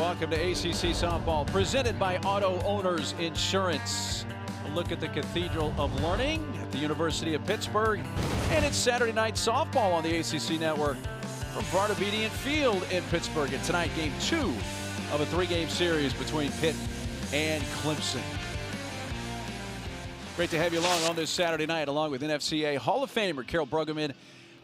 welcome to ACC Softball, presented by Auto Owners Insurance. A look at the Cathedral of Learning at the University of Pittsburgh. And it's Saturday night softball on the ACC Network from Vartabedian Field in Pittsburgh. And tonight, game 2 of a 3-game series between Pitt and Clemson. Great to have you along on this Saturday night, along with NFCA Hall of Famer Carol Bruggeman.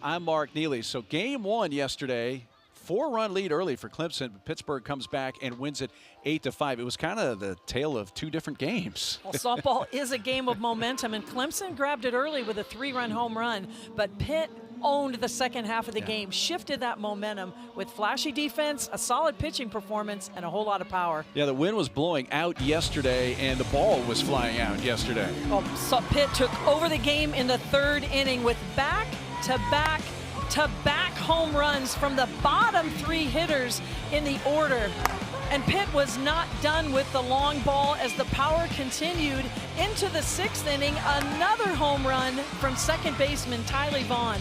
I'm Mark Neely. So game 1 yesterday, 4-run lead early for Clemson. Pittsburgh comes back and wins it 8-5. It was kind of the tale of 2 different games. Well, softball is a game of momentum, and Clemson grabbed it early with a 3-run home run, but Pitt owned the second half of the game, shifted that momentum with flashy defense, a solid pitching performance, and a whole lot of power. Yeah, the wind was blowing out yesterday, and the ball was flying out yesterday. Well, so Pitt took over the game in the 3rd inning with back-to-back home runs from the bottom 3 hitters in the order. And Pitt was not done with the long ball as the power continued into the 6th inning. Another home run from second baseman Tylee Vaughn.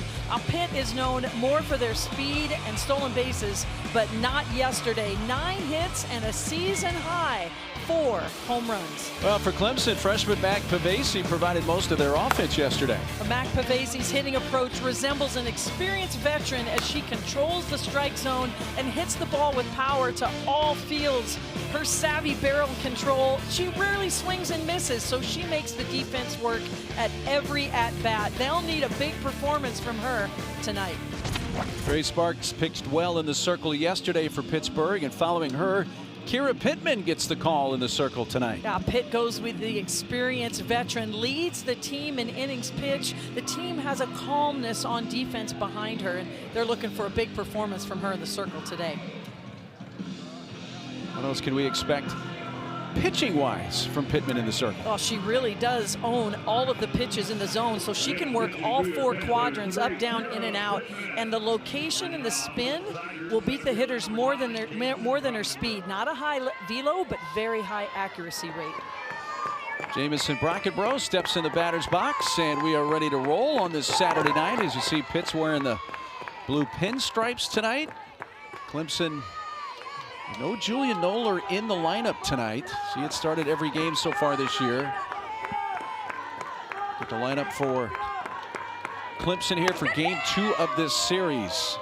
Pitt is known more for their speed and stolen bases, but not yesterday. 9 hits and a season high 4 home runs. Well, for Clemson, freshman Mac Pavesi provided most of their offense yesterday. Mac Pavesi's hitting approach resembles an experienced veteran as she controls the strike zone and hits the ball with power to all fields. Her savvy barrel control, she rarely swings and misses, so she makes the defense work at every at-bat. They'll need a big performance from her tonight. Grace Sparks pitched well in the circle yesterday for Pittsburgh, and following her, Kira Pittman gets the call in the circle tonight. Yeah, Pitt goes with the experienced veteran, leads the team in innings pitched. The team has a calmness on defense behind her, and they're looking for a big performance from her in the circle today. What else can we expect pitching-wise from Pittman in the circle? Well, she really does own all of the pitches in the zone, so she can work all 4 quadrants, up, down, in, and out. And the location and the spin will beat the hitters more than her speed. Not a high velo, but very high accuracy rate. Jamison Brockenbrough steps in the batter's box, and we are ready to roll on this Saturday night. As you see, Pitt's wearing the blue pinstripes tonight. Clemson, no Julian Noller in the lineup tonight. She had started every game so far this year. Get the lineup for Clemson here for game 2 of this series.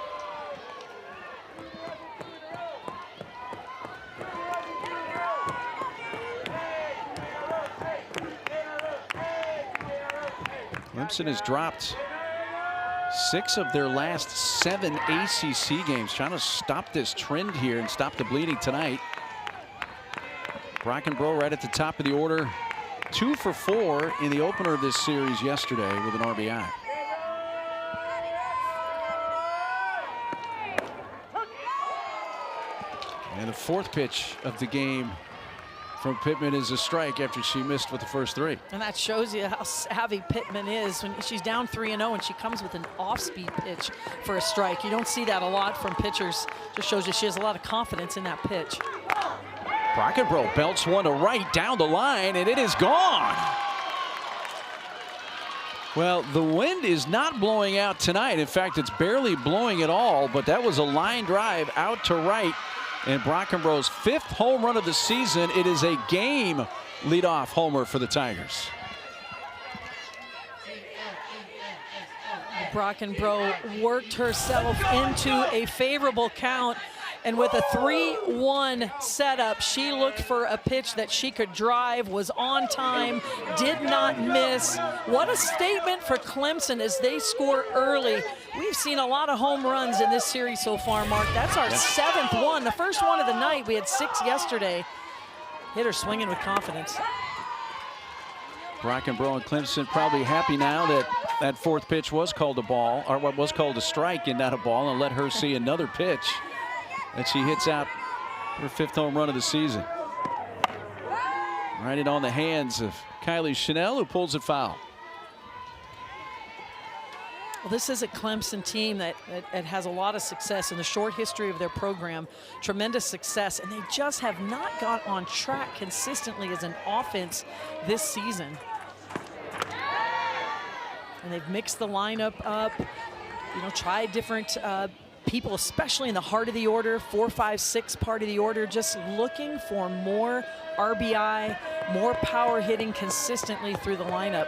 Clemson has dropped 6 of their last 7 ACC games, trying to stop this trend here and stop the bleeding tonight. Brockenbrough right at the top of the order, 2 for 4 in the opener of this series yesterday with an RBI. And the 4th pitch of the game from Pittman is a strike after she missed with the first 3. And that shows you how savvy Pittman is. When she's down 3-0 and she comes with an off-speed pitch for a strike. You don't see that a lot from pitchers. Just shows you she has a lot of confidence in that pitch. Brockenbrough belts one to right down the line, and it is gone. Well, the wind is not blowing out tonight. In fact, it's barely blowing at all, but that was a line drive out to right. And Brockenbrough's 5th home run of the season. It is a game leadoff homer for the Tigers. Brockenbrough worked herself into a favorable count, and with a 3-1 setup, she looked for a pitch that she could drive, was on time, did not miss. What a statement for Clemson as they score early. We've seen a lot of home runs in this series so far, Mark. That's our 7th one. The first one of the night. We had 6 yesterday. Hit her swinging with confidence. Brockenbrough and Clemson probably happy now that that 4th pitch was called a ball, or what was called a strike and not a ball, and let her see another pitch that she hits out her 5th home run of the season. Right in on the hands of Kylie Chanel, who pulls it foul. Well, this is a Clemson team that has a lot of success in the short history of their program. Tremendous success, and they just have not got on track consistently as an offense this season. And they've mixed the lineup up, you know, tried different people, especially in the heart of the order, 4, 5, 6 part of the order, just looking for more RBI, more power hitting consistently through the lineup.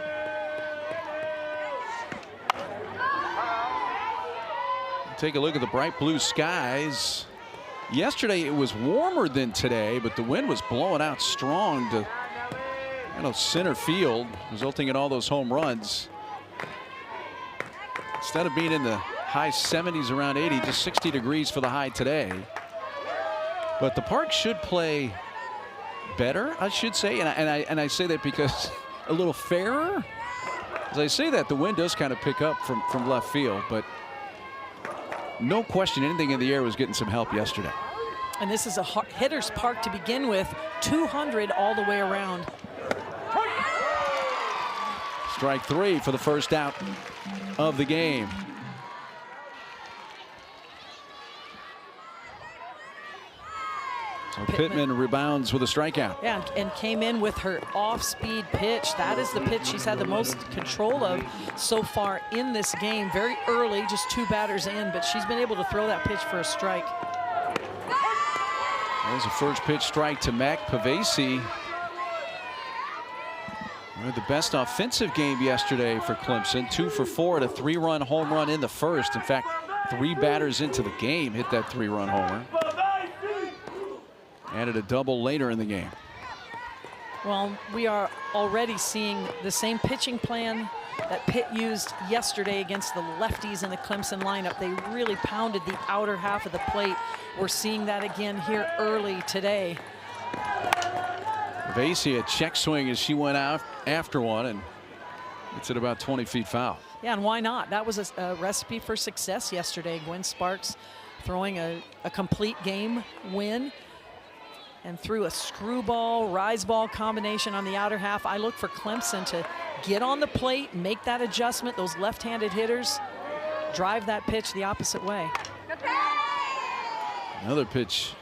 Take a look at the bright blue skies. Yesterday it was warmer than today, but the wind was blowing out strong to center field, resulting in all those home runs. Instead of being in the high 70s, around 80, just 60 degrees for the high today. But the park should play better, I should say, and I say that because a little fairer. As I say that, the wind does kind of pick up from left field, but no question anything in the air was getting some help yesterday. And this is a hitter's park to begin with, 200 all the way around. Strike 3 for the first out of the game. So Pittman rebounds with a strikeout. Yeah, and came in with her off-speed pitch. That is the pitch she's had the most control of so far in this game. Very early, just 2 batters in, but she's been able to throw that pitch for a strike. That was a first pitch strike to Mac Pavesi. The best offensive game yesterday for Clemson. 2 for 4 at a 3-run home run in the first. In fact, 3 batters into the game hit that 3-run homer. Added a double later in the game. Well, we are already seeing the same pitching plan that Pitt used yesterday against the lefties in the Clemson lineup. They really pounded the outer half of the plate. We're seeing that again here early today. Pavesi a check swing as she went out after one, and it's at about 20 feet foul. Yeah, and why not? That was a recipe for success yesterday. Gwen Sparks throwing a complete game win, and through a screwball, rise ball combination on the outer half. I look for Clemson to get on the plate, make that adjustment. Those left-handed hitters drive that pitch the opposite way. Another pitch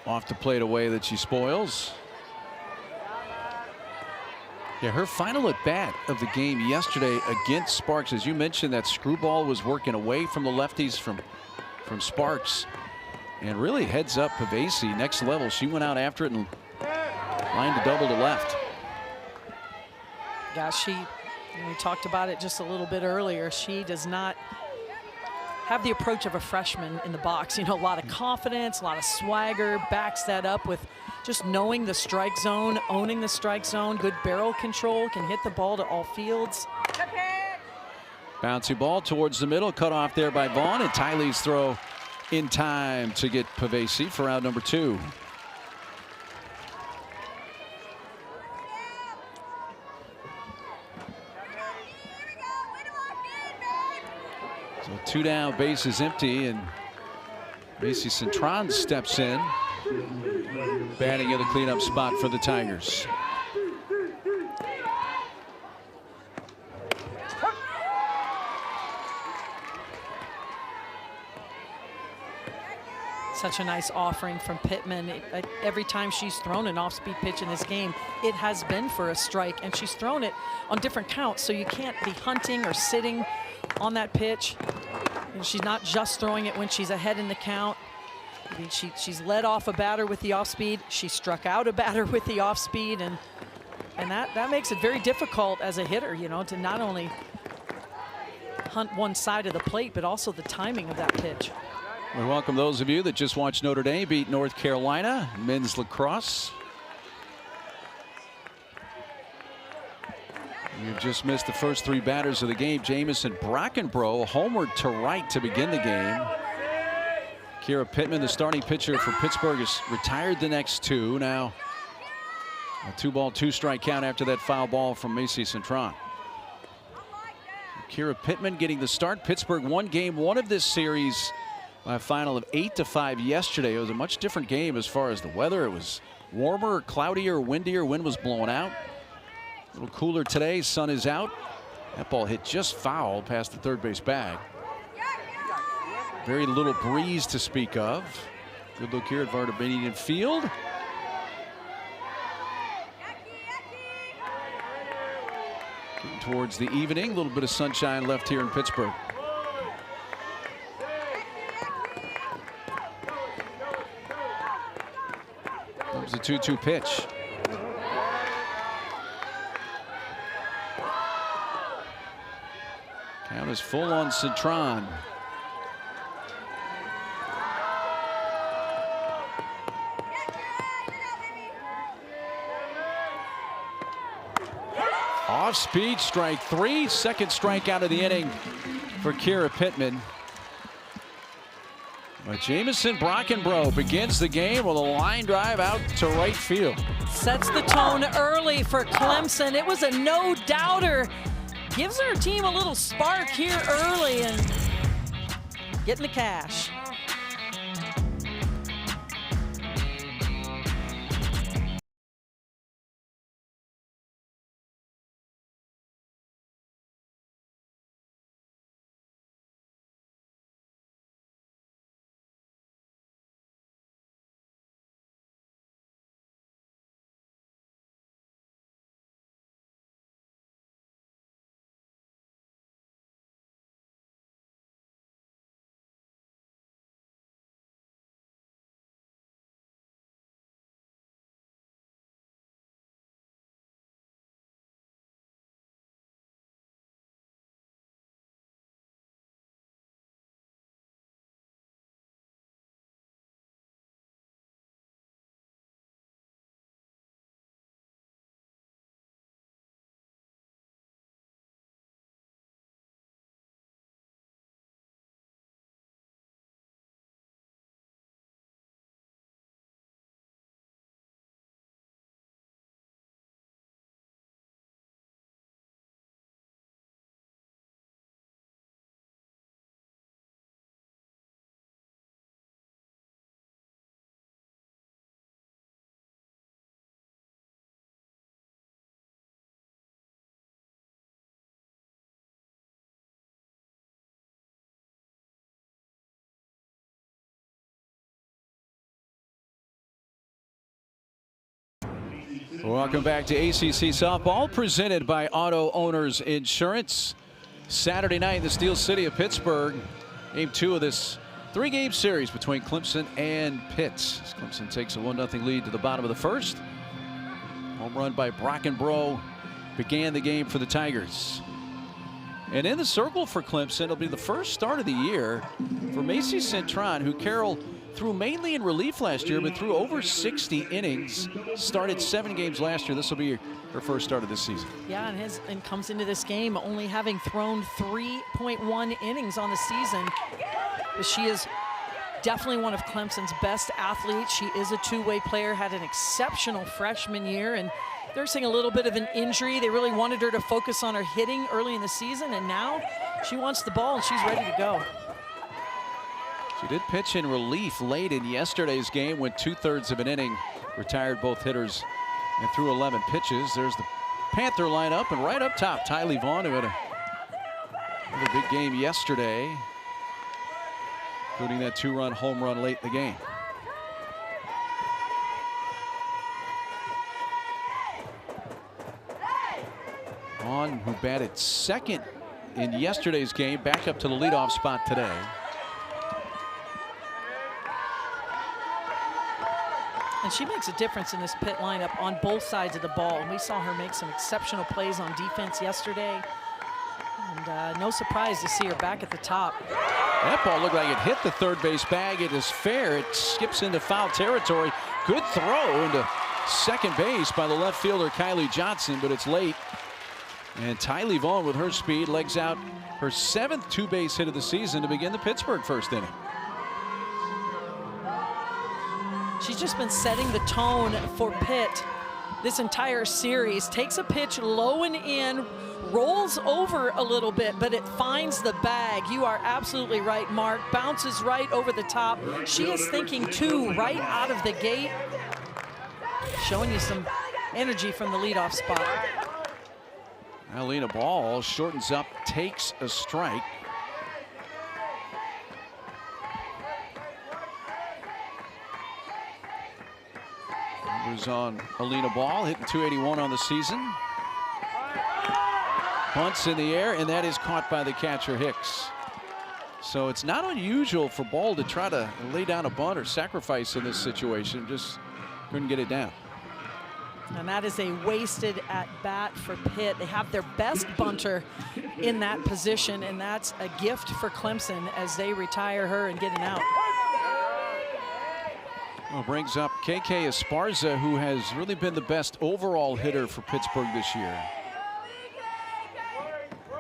off the plate away that she spoils. Yeah, her final at bat of the game yesterday against Sparks, as you mentioned, that screwball was working away from the lefties from Sparks. And really heads up Pavesi, next level. She went out after it and lined a double to left. Yeah, we talked about it just a little bit earlier. She does not have the approach of a freshman in the box. You know, a lot of confidence, a lot of swagger, backs that up with just knowing the strike zone, owning the strike zone, good barrel control, can hit the ball to all fields. Bouncy ball towards the middle, cut off there by Vaughn, and Tylee's throw in time to get Pavesi for out number 2. So 2 down, base is empty, and Macy Cintron steps in, batting in the cleanup spot for the Tigers. Such a nice offering from Pittman. Every time she's thrown an off-speed pitch in this game, it has been for a strike, and she's thrown it on different counts, so you can't be hunting or sitting on that pitch. And she's not just throwing it when she's ahead in the count. I mean, she's led off a batter with the off-speed. She struck out a batter with the off-speed, and that makes it very difficult as a hitter, you know, to not only hunt one side of the plate, but also the timing of that pitch. We welcome those of you that just watched Notre Dame beat North Carolina men's lacrosse. You've just missed the first 3 batters of the game. Jamison Brockenbrough homered to right to begin the game. Kira Pittman, the starting pitcher for Pittsburgh, has retired the next 2. Now a 2-ball, 2-strike count after that foul ball from Macy Cintron. Kira Pittman getting the start. Pittsburgh won game 1 of this series by a final of 8-5 yesterday. It was a much different game as far as the weather. It was warmer, cloudier, windier. Wind was blowing out. A little cooler today. Sun is out. That ball hit just foul past the third base bag. Very little breeze to speak of. Good look here at Vardabanian Field. Getting towards the evening. A little bit of sunshine left here in Pittsburgh. Comes the 2-2 pitch. Count is full on Cintron. Off speed, strike 3. Second strikeout of the inning for Kira Pittman. But Jamison Brockenbrough begins the game with a line drive out to right field. Sets the tone early for Clemson. It was a no-doubter. Gives her team a little spark here early and getting the cash. Welcome back to ACC Softball, presented by Auto Owners Insurance. Saturday night in the Steel City of Pittsburgh. Game 2 of this 3-game series between Clemson and Pitt. Clemson takes a 1-0 lead to the bottom of the first. Home run by Brockenbrough began the game for the Tigers. And in the circle for Clemson, it'll be the first start of the year for Macy Cintron, who Carroll threw mainly in relief last year, but threw over 60 innings. Started 7 games last year. This will be her first start of this season. Yeah, and comes into this game only having thrown 3.1 innings on the season. But she is definitely one of Clemson's best athletes. She is a two-way player, had an exceptional freshman year, and they're seeing a little bit of an injury. They really wanted her to focus on her hitting early in the season, and now she wants the ball and she's ready to go. She did pitch in relief late in yesterday's game, went 2/3 of an inning, retired both hitters, and threw 11 pitches. There's the Panther lineup, and right up top, Tylee Vaughn, who had another big game yesterday, including that 2-run home run late in the game. Vaughn, who batted second in yesterday's game, back up to the leadoff spot today. And she makes a difference in this Pitt lineup on both sides of the ball. And we saw her make some exceptional plays on defense yesterday. And no surprise to see her back at the top. That ball looked like it hit the third base bag. It is fair. It skips into foul territory. Good throw into second base by the left fielder, Kylie Johnson, but it's late. And Tylee Vaughn, with her speed, legs out her 7th two-base hit of the season to begin the Pittsburgh first inning. She's just been setting the tone for Pitt this entire series. Takes a pitch low and in, rolls over a little bit, but it finds the bag. You are absolutely right, Mark. Bounces right over the top. She is thinking 2 right out of the gate. Showing you some energy from the leadoff spot. Alina Ball shortens up, takes a strike. Numbers on Alina Ball, hitting .281 on the season. Bunts in the air, and that is caught by the catcher, Hicks. So it's not unusual for Ball to try to lay down a bunt or sacrifice in this situation. Just Couldn't get it down. And that is a wasted at bat for Pitt. They have their best bunter in that position, and that's a gift for Clemson as they retire her and get an out. Well, brings up KK Esparza, who has really been the best overall hitter for Pittsburgh this year.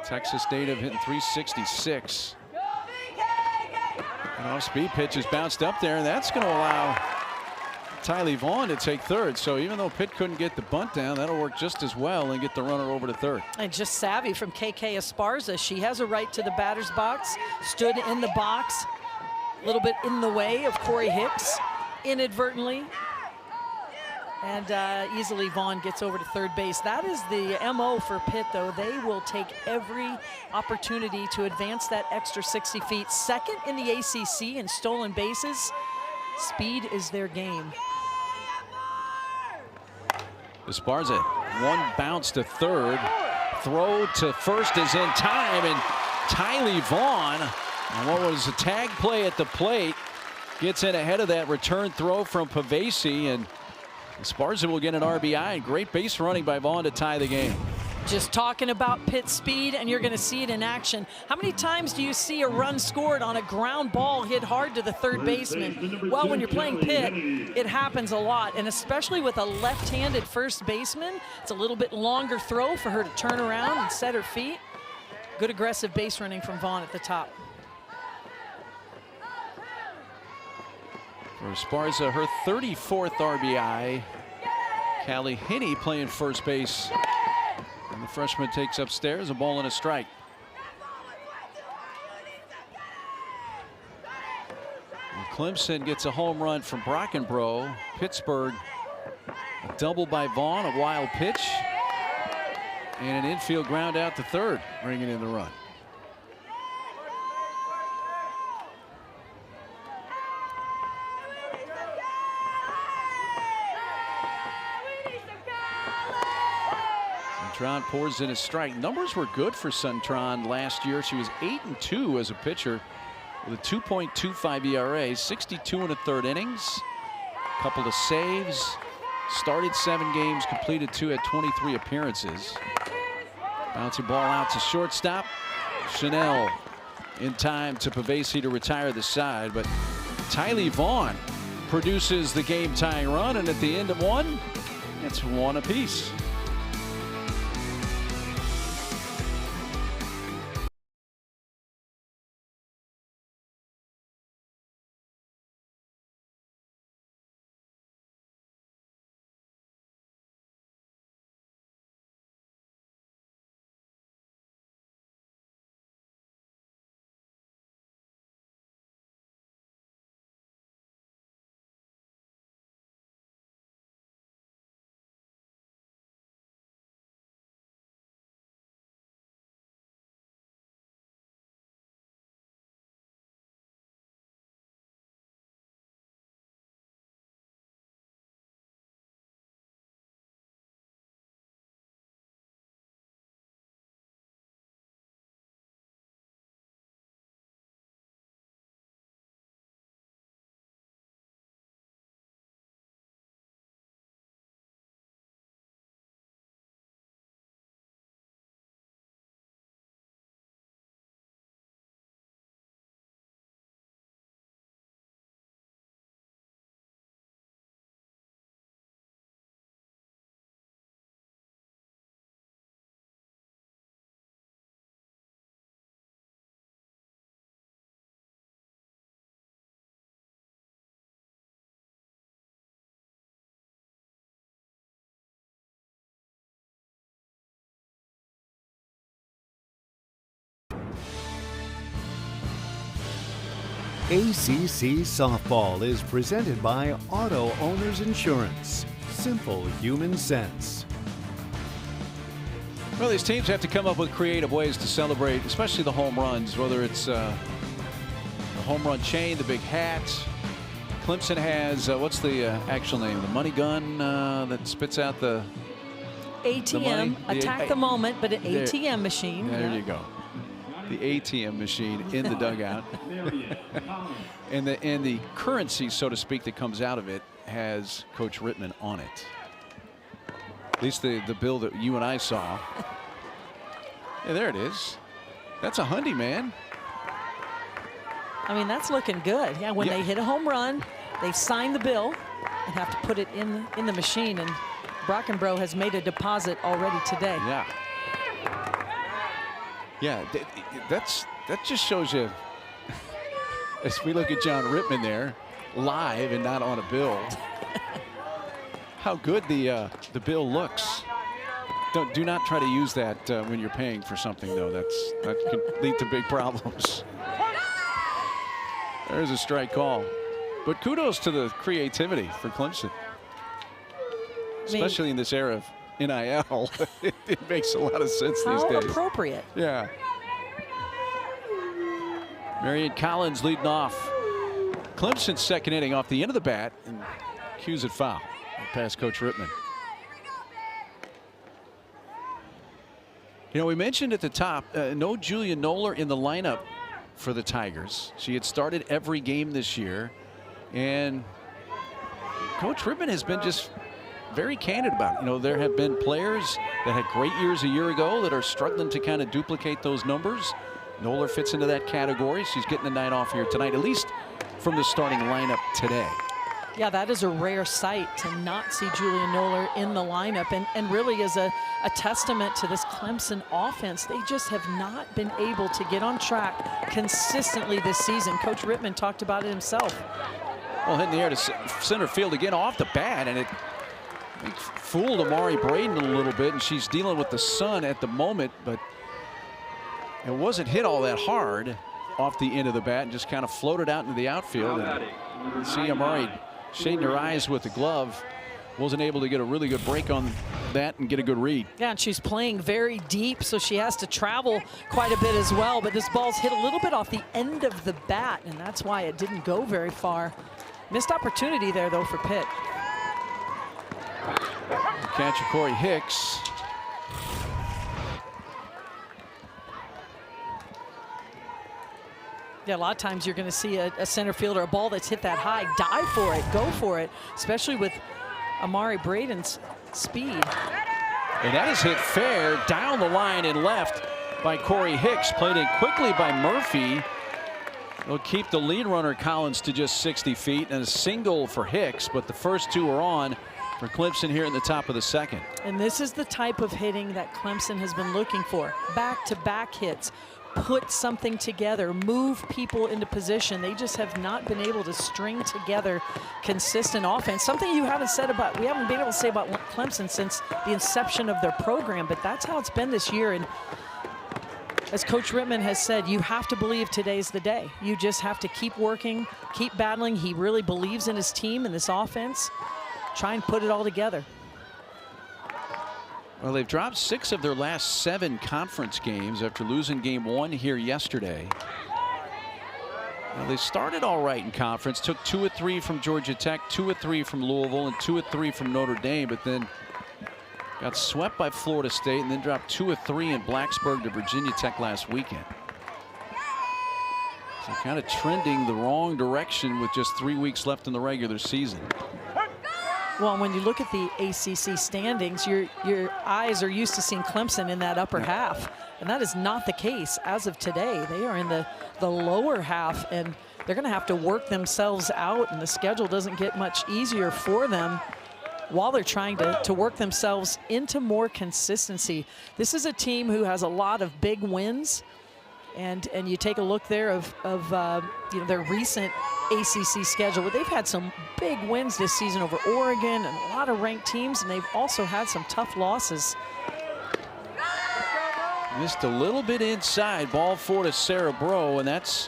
Texas native hitting .366. An off-speed pitch is bounced up there, and that's going to allow Tylee Vaughn to take third. So even though Pitt couldn't get the bunt down, that'll work just as well and get the runner over to third. And just savvy from KK Esparza. She has a right to the batter's box, stood in the box, a little bit in the way of Corey Hicks inadvertently. And easily Vaughn gets over to third base. That is the MO for Pitt, though. They will take every opportunity to advance that extra 60 feet. Second in the ACC in stolen bases. Speed is their game. Esparza, one bounce to third. Throw to first is in time, and Tylee Vaughn, on what was a tag play at the plate, gets in ahead of that return throw from Pavesi, and Esparza will get an RBI. Great base running by Vaughn to tie the game. Just talking about Pitt speed, and you're going to see it in action. How many times do you see a run scored on a ground ball hit hard to the third baseman? Well, when you're playing Pitt, it happens a lot, and especially with a left-handed first baseman, it's a little bit longer throw for her to turn around and set her feet. Good aggressive base running from Vaughn at the top. For Esparza, her 34th RBI. Callie Hinney playing first base. And the freshman takes upstairs, a ball and a strike. And Clemson gets a home run from Brockenbrough. Pittsburgh, a double by Vaughn, a wild pitch, and an infield ground out to third, bringing in the run. Cintron pours in a strike. Numbers were good for Cintron last year. She was 8-2 as a pitcher with a 2.25 ERA, 62 and a third innings, couple of saves, started 7 games, completed 2, had 23 appearances. Bouncing ball out to shortstop. Chanel in time to Pavesi to retire the side, but Tylee Vaughn produces the game-tying run, and at the end of one, it's one apiece. ACC Softball is presented by Auto Owners Insurance. Simple human sense. Well, these teams have to come up with creative ways to celebrate, especially the home runs, whether it's the home run chain, the big hat. Clemson has, what's the actual name? The money gun that spits out the ATM, attack the moment, but an ATM machine. There you go. The ATM machine in the dugout. and the currency, so to speak, that comes out of it has Coach Rittman on it. At least the bill that you and I saw. Yeah, there it is. That's a hundy, man. I mean, that's looking good. Yeah, when they hit a home run, they sign the bill and have to put it in the machine. And Brockenbrough has made a deposit already today. Yeah. Yeah, that just shows you, as we look at John Rittman there, live and not on a bill, how good the bill looks. Do not try to use that when you're paying for something, though. That can lead to big problems. There's a strike call. But kudos to the creativity for Clemson. Especially in this era of NIL. it makes a lot of sense these days. How appropriate. Yeah. Marion Collins leading off Clemson's second inning off the end of the bat and cues it foul past Coach Rittman. You know, we mentioned at the top, no Julia Noller in the lineup for the Tigers. She had started every game this year, and Coach Rittman has been just very candid about it. You know, there have been players that had great years a year ago that are struggling to kind of duplicate those numbers. Noller fits into that category. She's getting the night off here tonight, at least from the starting lineup today. Yeah, that is a rare sight to not see Julia Noller in the lineup, and really is a testament to this Clemson offense. They just have not been able to get on track consistently this season. Coach Rittman talked about it himself. Well, hitting the air to center field again off the bat, and it fooled Amari Braden a little bit, and she's dealing with the sun at the moment, but it wasn't hit all that hard off the end of the bat and just kind of floated out into the outfield. And see Amari shading her eyes with the glove. Wasn't able to get a really good break on that and get a good read. Yeah, and she's playing very deep, so she has to travel quite a bit as well. But this ball's hit a little bit off the end of the bat, and that's why it didn't go very far. Missed opportunity there, though, for Pitt. Catcher Corey Hicks. Yeah, a lot of times you're going to see a center fielder, a ball that's hit that high, dive for it, go for it, especially with Amari Braden's speed. And that is hit fair down the line and left by Corey Hicks. Played in quickly by Murphy. They'll keep the lead runner Collins to just 60 feet and a single for Hicks, but the first two are on for Clemson here in the top of the second. And this is the type of hitting that Clemson has been looking for. Back-to-back hits. Put something together, move people into position. They just have not been able to string together consistent offense. Something we haven't been able to say about Clemson since the inception of their program, but that's how it's been this year. And as Coach Rittman has said, you have to believe today's the day. You just have to keep working, keep battling. He really believes in his team and this offense. Try and put it all together. Well, they've dropped 6 of their last 7 conference games after losing game 1 here yesterday. Well, they started all right in conference, took 2 of 3 from Georgia Tech, 2 of 3 from Louisville, and 2 of 3 from Notre Dame, but then got swept by Florida State and then dropped 2 of 3 in Blacksburg to Virginia Tech last weekend. So kind of trending the wrong direction with just 3 weeks left in the regular season. Well, when you look at the ACC standings, your eyes are used to seeing Clemson in that upper half, and that is not the case as of today. They are in the lower half, and they're going to have to work themselves out, and the schedule doesn't get much easier for them while they're trying to work themselves into more consistency. This is a team who has a lot of big wins, and you take a look there of their recent ACC schedule, but they've had some big wins this season over Oregon and a lot of ranked teams, and they've also had some tough losses. Missed a little bit inside. Ball 4 to Sarah Bro, and that's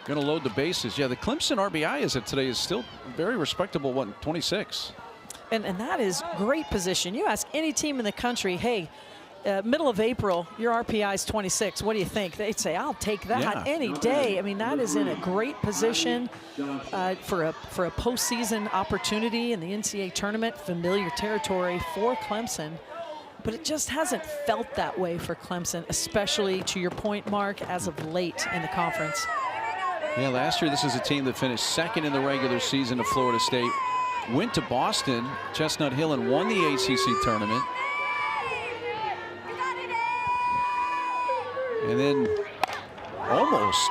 going to load the bases. Yeah, the Clemson RBI as of today is still very respectable, 26. And that is great position. You ask any team in the country, hey, middle of April, your RPI is 26. What do you think? They'd say, I'll take that any day. I mean, that is in a great position for a postseason opportunity in the NCAA tournament, familiar territory for Clemson. But it just hasn't felt that way for Clemson, especially to your point, Mark, as of late in the conference. Yeah, last year this is a team that finished second in the regular season to Florida State, went to Boston, Chestnut Hill, and won the ACC tournament. And then almost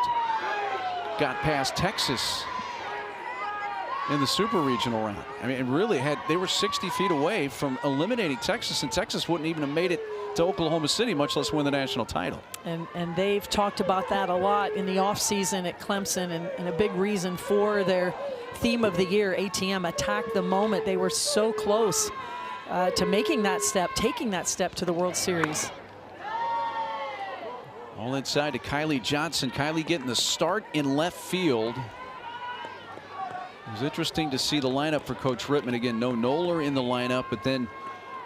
got past Texas in the super regional round. I mean, it really they were 60 feet away from eliminating Texas, and Texas wouldn't even have made it to Oklahoma City, much less win the national title. And they've talked about that a lot in the offseason at Clemson, and a big reason for their theme of the year, ATM, attack the moment. They were so close to making that step, taking that step to the World Series. All inside to Kylie Johnson. Kylie getting the start in left field. It was interesting to see the lineup for Coach Rittman. Again, no Noller in the lineup, but then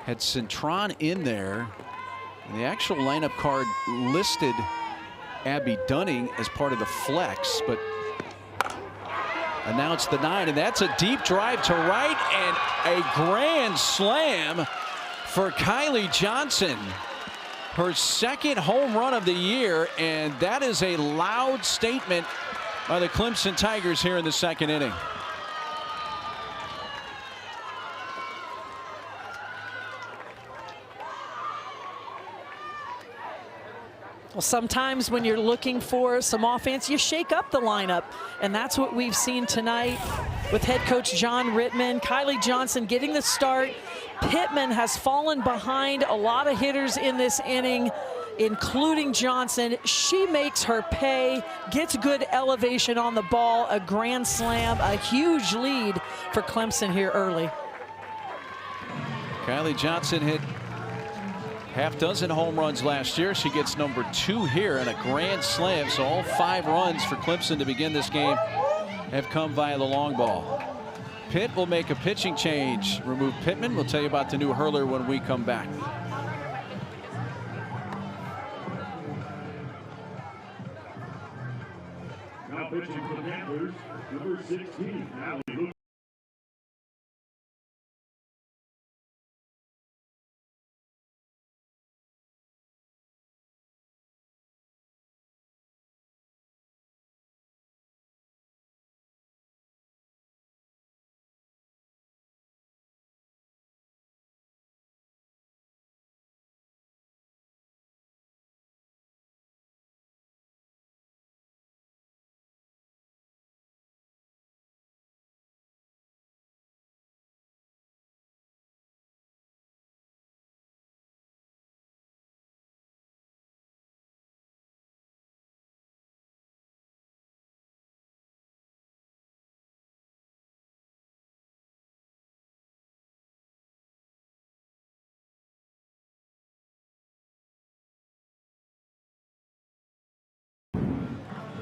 had Cintron in there. And the actual lineup card listed Abby Dunning as part of the flex, but announced the 9, and that's a deep drive to right and a grand slam for Kylie Johnson. Her second home run of the year, and that is a loud statement by the Clemson Tigers here in the second inning. Well, sometimes when you're looking for some offense, you shake up the lineup. And that's what we've seen tonight with head coach John Rittman. Kylie Johnson getting the start. Pittman has fallen behind a lot of hitters in this inning, including Johnson. She makes her pay, gets good elevation on the ball, a grand slam, a huge lead for Clemson here early. Kylie Johnson hit half-dozen home runs last year. She gets number 2 here and a grand slam. So all 5 runs for Clemson to begin this game have come via the long ball. Pitt will make a pitching change. Remove Pittman. We'll tell you about the new hurler when we come back. Now pitching for the Panthers, number 16, Allie Lucas.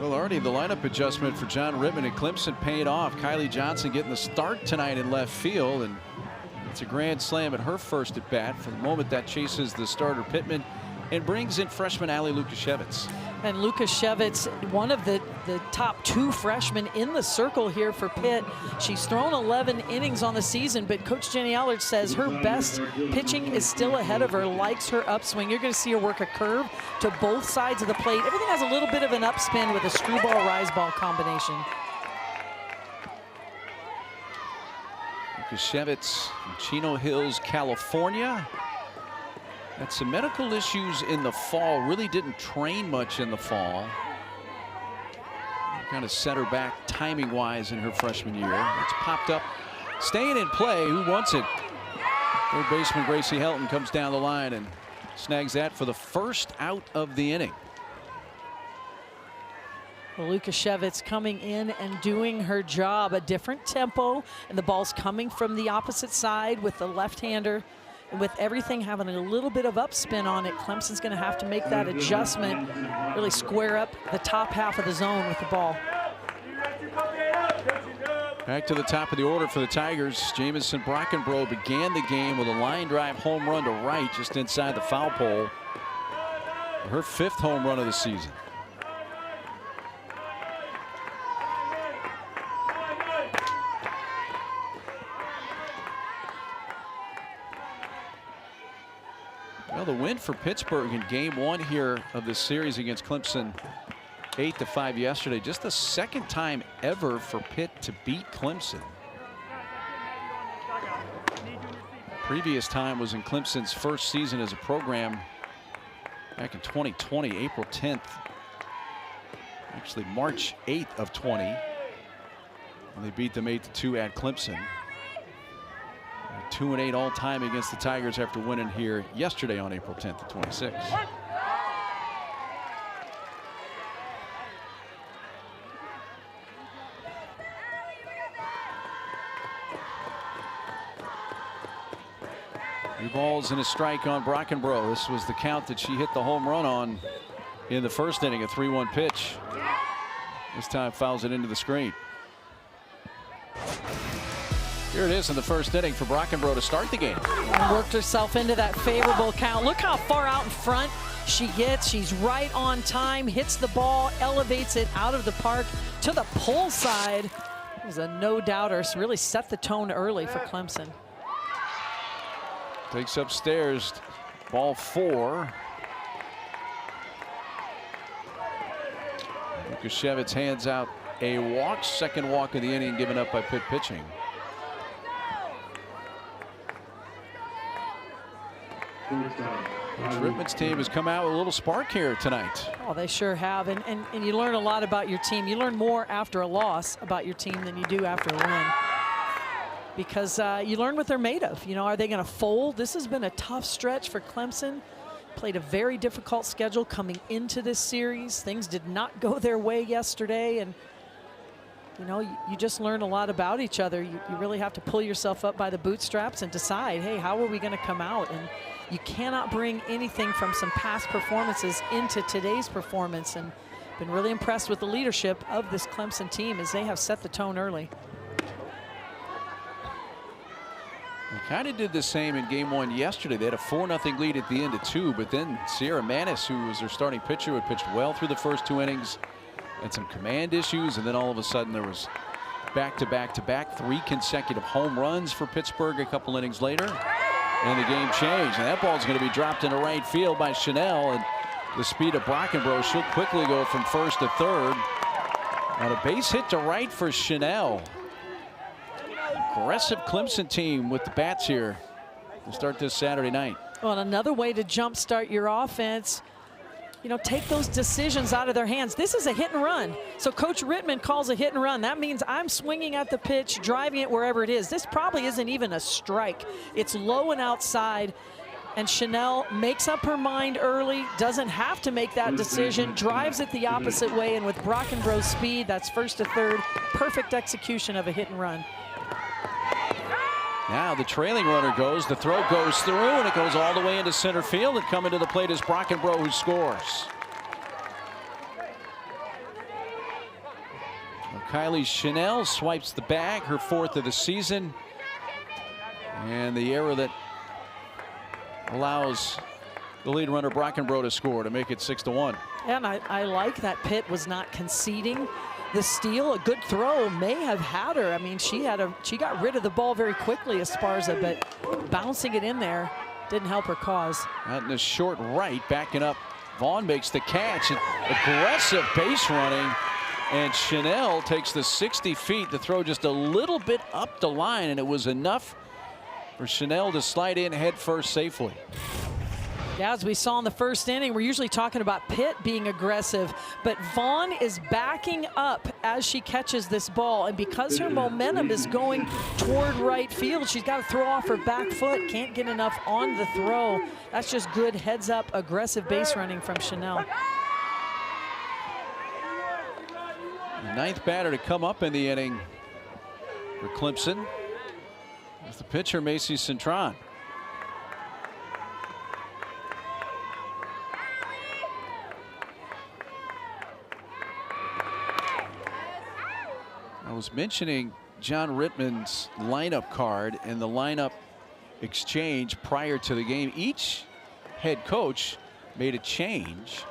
Well, already the lineup adjustment for John Rittman and Clemson paid off. Kylie Johnson getting the start tonight in left field, and it's a grand slam at her first at bat. For the moment, that chases the starter Pittman and brings in freshman Allie Lukashevitz. And Lukashevitz, one of the top 2 freshmen in the circle here for Pitt. She's thrown 11 innings on the season, but Coach Jenny Allard says her best pitching is still ahead of her, likes her upswing. You're going to see her work a curve to both sides of the plate. Everything has a little bit of an upspin with a screwball, rise ball combination. Lukashevitz from Chino Hills, California. Had some medical issues in the fall, really didn't train much in the fall. Kind of set her back timing-wise in her freshman year. It's popped up, staying in play. Who wants it? Third baseman Gracie Helton comes down the line and snags that for the first out of the inning. Well, Lukashevitz coming in and doing her job. A different tempo, and the ball's coming from the opposite side with the left-hander. With everything having a little bit of upspin on it, Clemson's going to have to make that adjustment, really square up the top half of the zone with the ball. Back to the top of the order for the Tigers. Jamison Brockenbrough began the game with a line drive home run to right just inside the foul pole. Her 5th home run of the season. Well, the win for Pittsburgh in game 1 here of the series against Clemson, 8-5 yesterday. Just the 2nd time ever for Pitt to beat Clemson. Previous time was in Clemson's first season as a program back in 2020, April 10th. Actually, March 8th of 20. And they beat them 8-2 at Clemson. 2-8 all time against the Tigers after winning here yesterday on April 10th of 26. Three balls and a strike on Brockenbrough. This was the count that she hit the home run on in the first inning, a 3-1 pitch. This time fouls it into the screen. Here it is in the first inning for Brockenbrough to start the game. And worked herself into that favorable count. Look how far out in front she gets. She's right on time, hits the ball, elevates it out of the park to the pull side. It was a no-doubter. Really set the tone early for Clemson. Takes upstairs, ball 4. Lukashevitz hands out a walk, second walk of the inning given up by Pitt pitching. Coach Rittman's team has come out with a little spark here tonight. Oh, they sure have. And you learn a lot about your team. You learn more after a loss about your team than you do after a win. Because you learn what they're made of. You know, are they going to fold? This has been a tough stretch for Clemson. Played a very difficult schedule coming into this series. Things did not go their way yesterday. And, you know, you just learn a lot about each other. You really have to pull yourself up by the bootstraps and decide, hey, how are we going to come out? And you cannot bring anything from some past performances into today's performance. And been really impressed with the leadership of this Clemson team as they have set the tone early. They kind of did the same in game 1 yesterday. They had a 4-0 lead at the end of 2, but then Sierra Manis, who was their starting pitcher, had pitched well through the first 2 innings, had some command issues, and then all of a sudden there was back-to-back-to-back 3 consecutive home runs for Pittsburgh a couple innings later, and the game changed. And that ball's going to be dropped into right field by Chanel, and the speed of Brockenbrough, she'll quickly go from first to third. On a base hit to right for Chanel. Aggressive Clemson team with the bats here to start this Saturday night. Well, another way to jumpstart your offense, you know, take those decisions out of their hands. This is a hit and run. So Coach Rittman calls a hit and run. That means I'm swinging at the pitch, driving it wherever it is. This probably isn't even a strike. It's low and outside. And Chanel makes up her mind early, doesn't have to make that decision, drives it the opposite way, and with Brockenbrough's speed, that's first to third. Perfect execution of a hit and run. Now the trailing runner goes, the throw goes through, and it goes all the way into center field, and coming to the plate is Brockenbrough, who scores. Well, Kylie Chanel swipes the bag, her 4th of the season, and the error that allows the lead runner Brockenbrough to score to make it 6-1. And I like that Pitt was not conceding the steal. A good throw may have had her. I mean, she got rid of the ball very quickly, Esparza, but bouncing it in there didn't help her cause. Out in the short right, backing up. Vaughn makes the catch, and aggressive base running, and Chanel takes the 60 feet to throw just a little bit up the line, and it was enough for Chanel to slide in head first safely. Yeah, as we saw in the first inning, we're usually talking about Pitt being aggressive, but Vaughn is backing up as she catches this ball, and because her momentum is going toward right field, she's got to throw off her back foot, can't get enough on the throw. That's just good heads-up, aggressive base running from Chanel. The 9th batter to come up in the inning for Clemson is the pitcher, Macy Cintron. I was mentioning John Rittman's lineup card and the lineup exchange prior to the game. Each head coach made a change,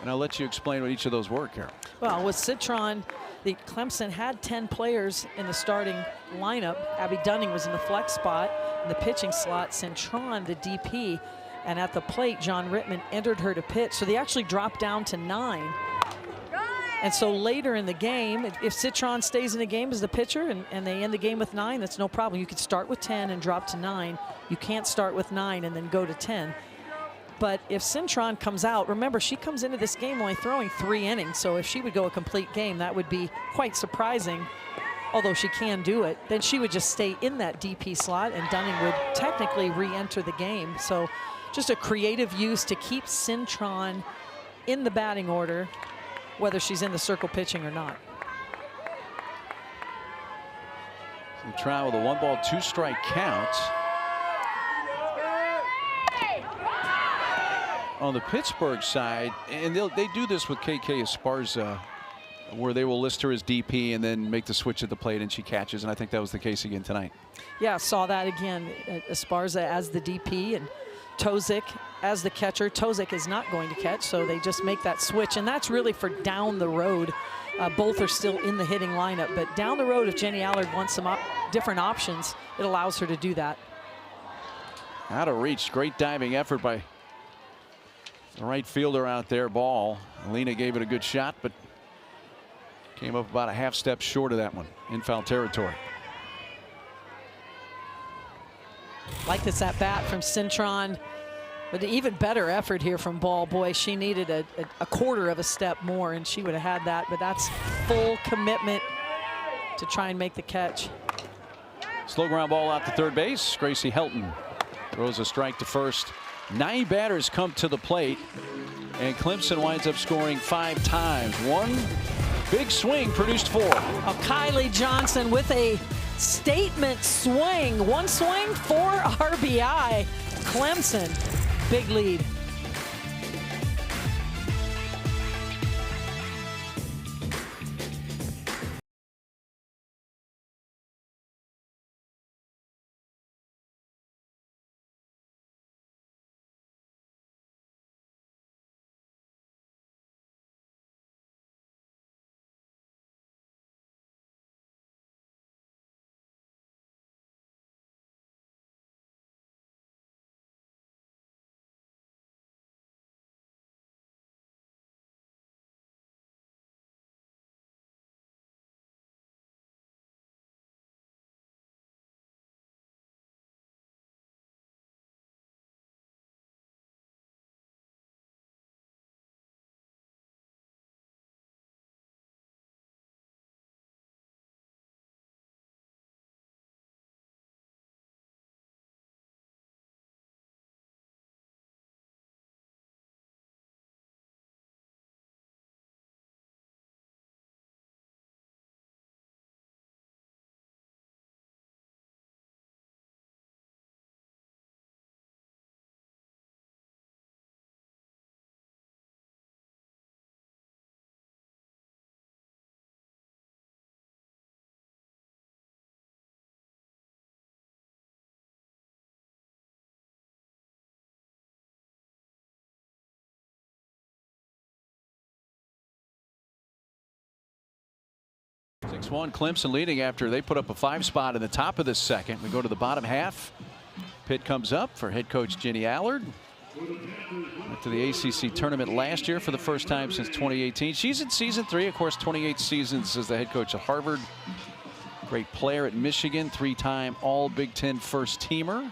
and I'll let you explain what each of those were, Carol. Well, with Cintron, the Clemson had 10 players in the starting lineup. Abby Dunning was in the flex spot. In the pitching slot, Cintron, the DP, and at the plate, John Rittman entered her to pitch. So they actually dropped down to 9. And so later in the game, if Citron stays in the game as the pitcher and they end the game with 9, that's no problem. You could start with 10 and drop to 9. You can't start with 9 and then go to 10. But if Citron comes out, remember, she comes into this game only throwing 3 innings. So if she would go a complete game, that would be quite surprising. Although she can do it, then she would just stay in that DP slot and Dunning would technically re-enter the game. So just a creative use to keep Citron in the batting order, whether she's in the circle pitching or not. Citron with a 1-ball, 2-strike count. On the Pittsburgh side, and they do this with KK Esparza, where they will list her as DP and then make the switch at the plate and she catches, and I think that was the case again tonight. Yeah, saw that again. Esparza as the DP and Tozic as the catcher. Tozic is not going to catch, so they just make that switch, and that's really for down the road. Both are still in the hitting lineup, but down the road, if Jenny Allard wants some different options, it allows her to do that. Out of reach, great diving effort by the right fielder out there. Ball. Alina gave it a good shot, but came up about a half step short of that one in foul territory. Like this at bat from Citron, but an even better effort here from Ball. Boy, she needed a quarter of a step more and she would have had that, but that's full commitment to try and make the catch. Slow ground ball out to third base. Gracie Helton throws a strike to first. 9 batters come to the plate, and Clemson winds up scoring 5 times. One big swing produced 4. Oh, Kylie Johnson with a statement swing. 1 swing, 4 RBI. Clemson, big lead. Six-1, Clemson leading after they put up a 5 spot in the top of the second. We go to the bottom half. Pitt comes up for head coach Jenny Allard. Went to the ACC tournament last year for the first time since 2018. She's in season 3, of course, 28 seasons as the head coach at Harvard. Great player at Michigan, 3-time All Big Ten first teamer.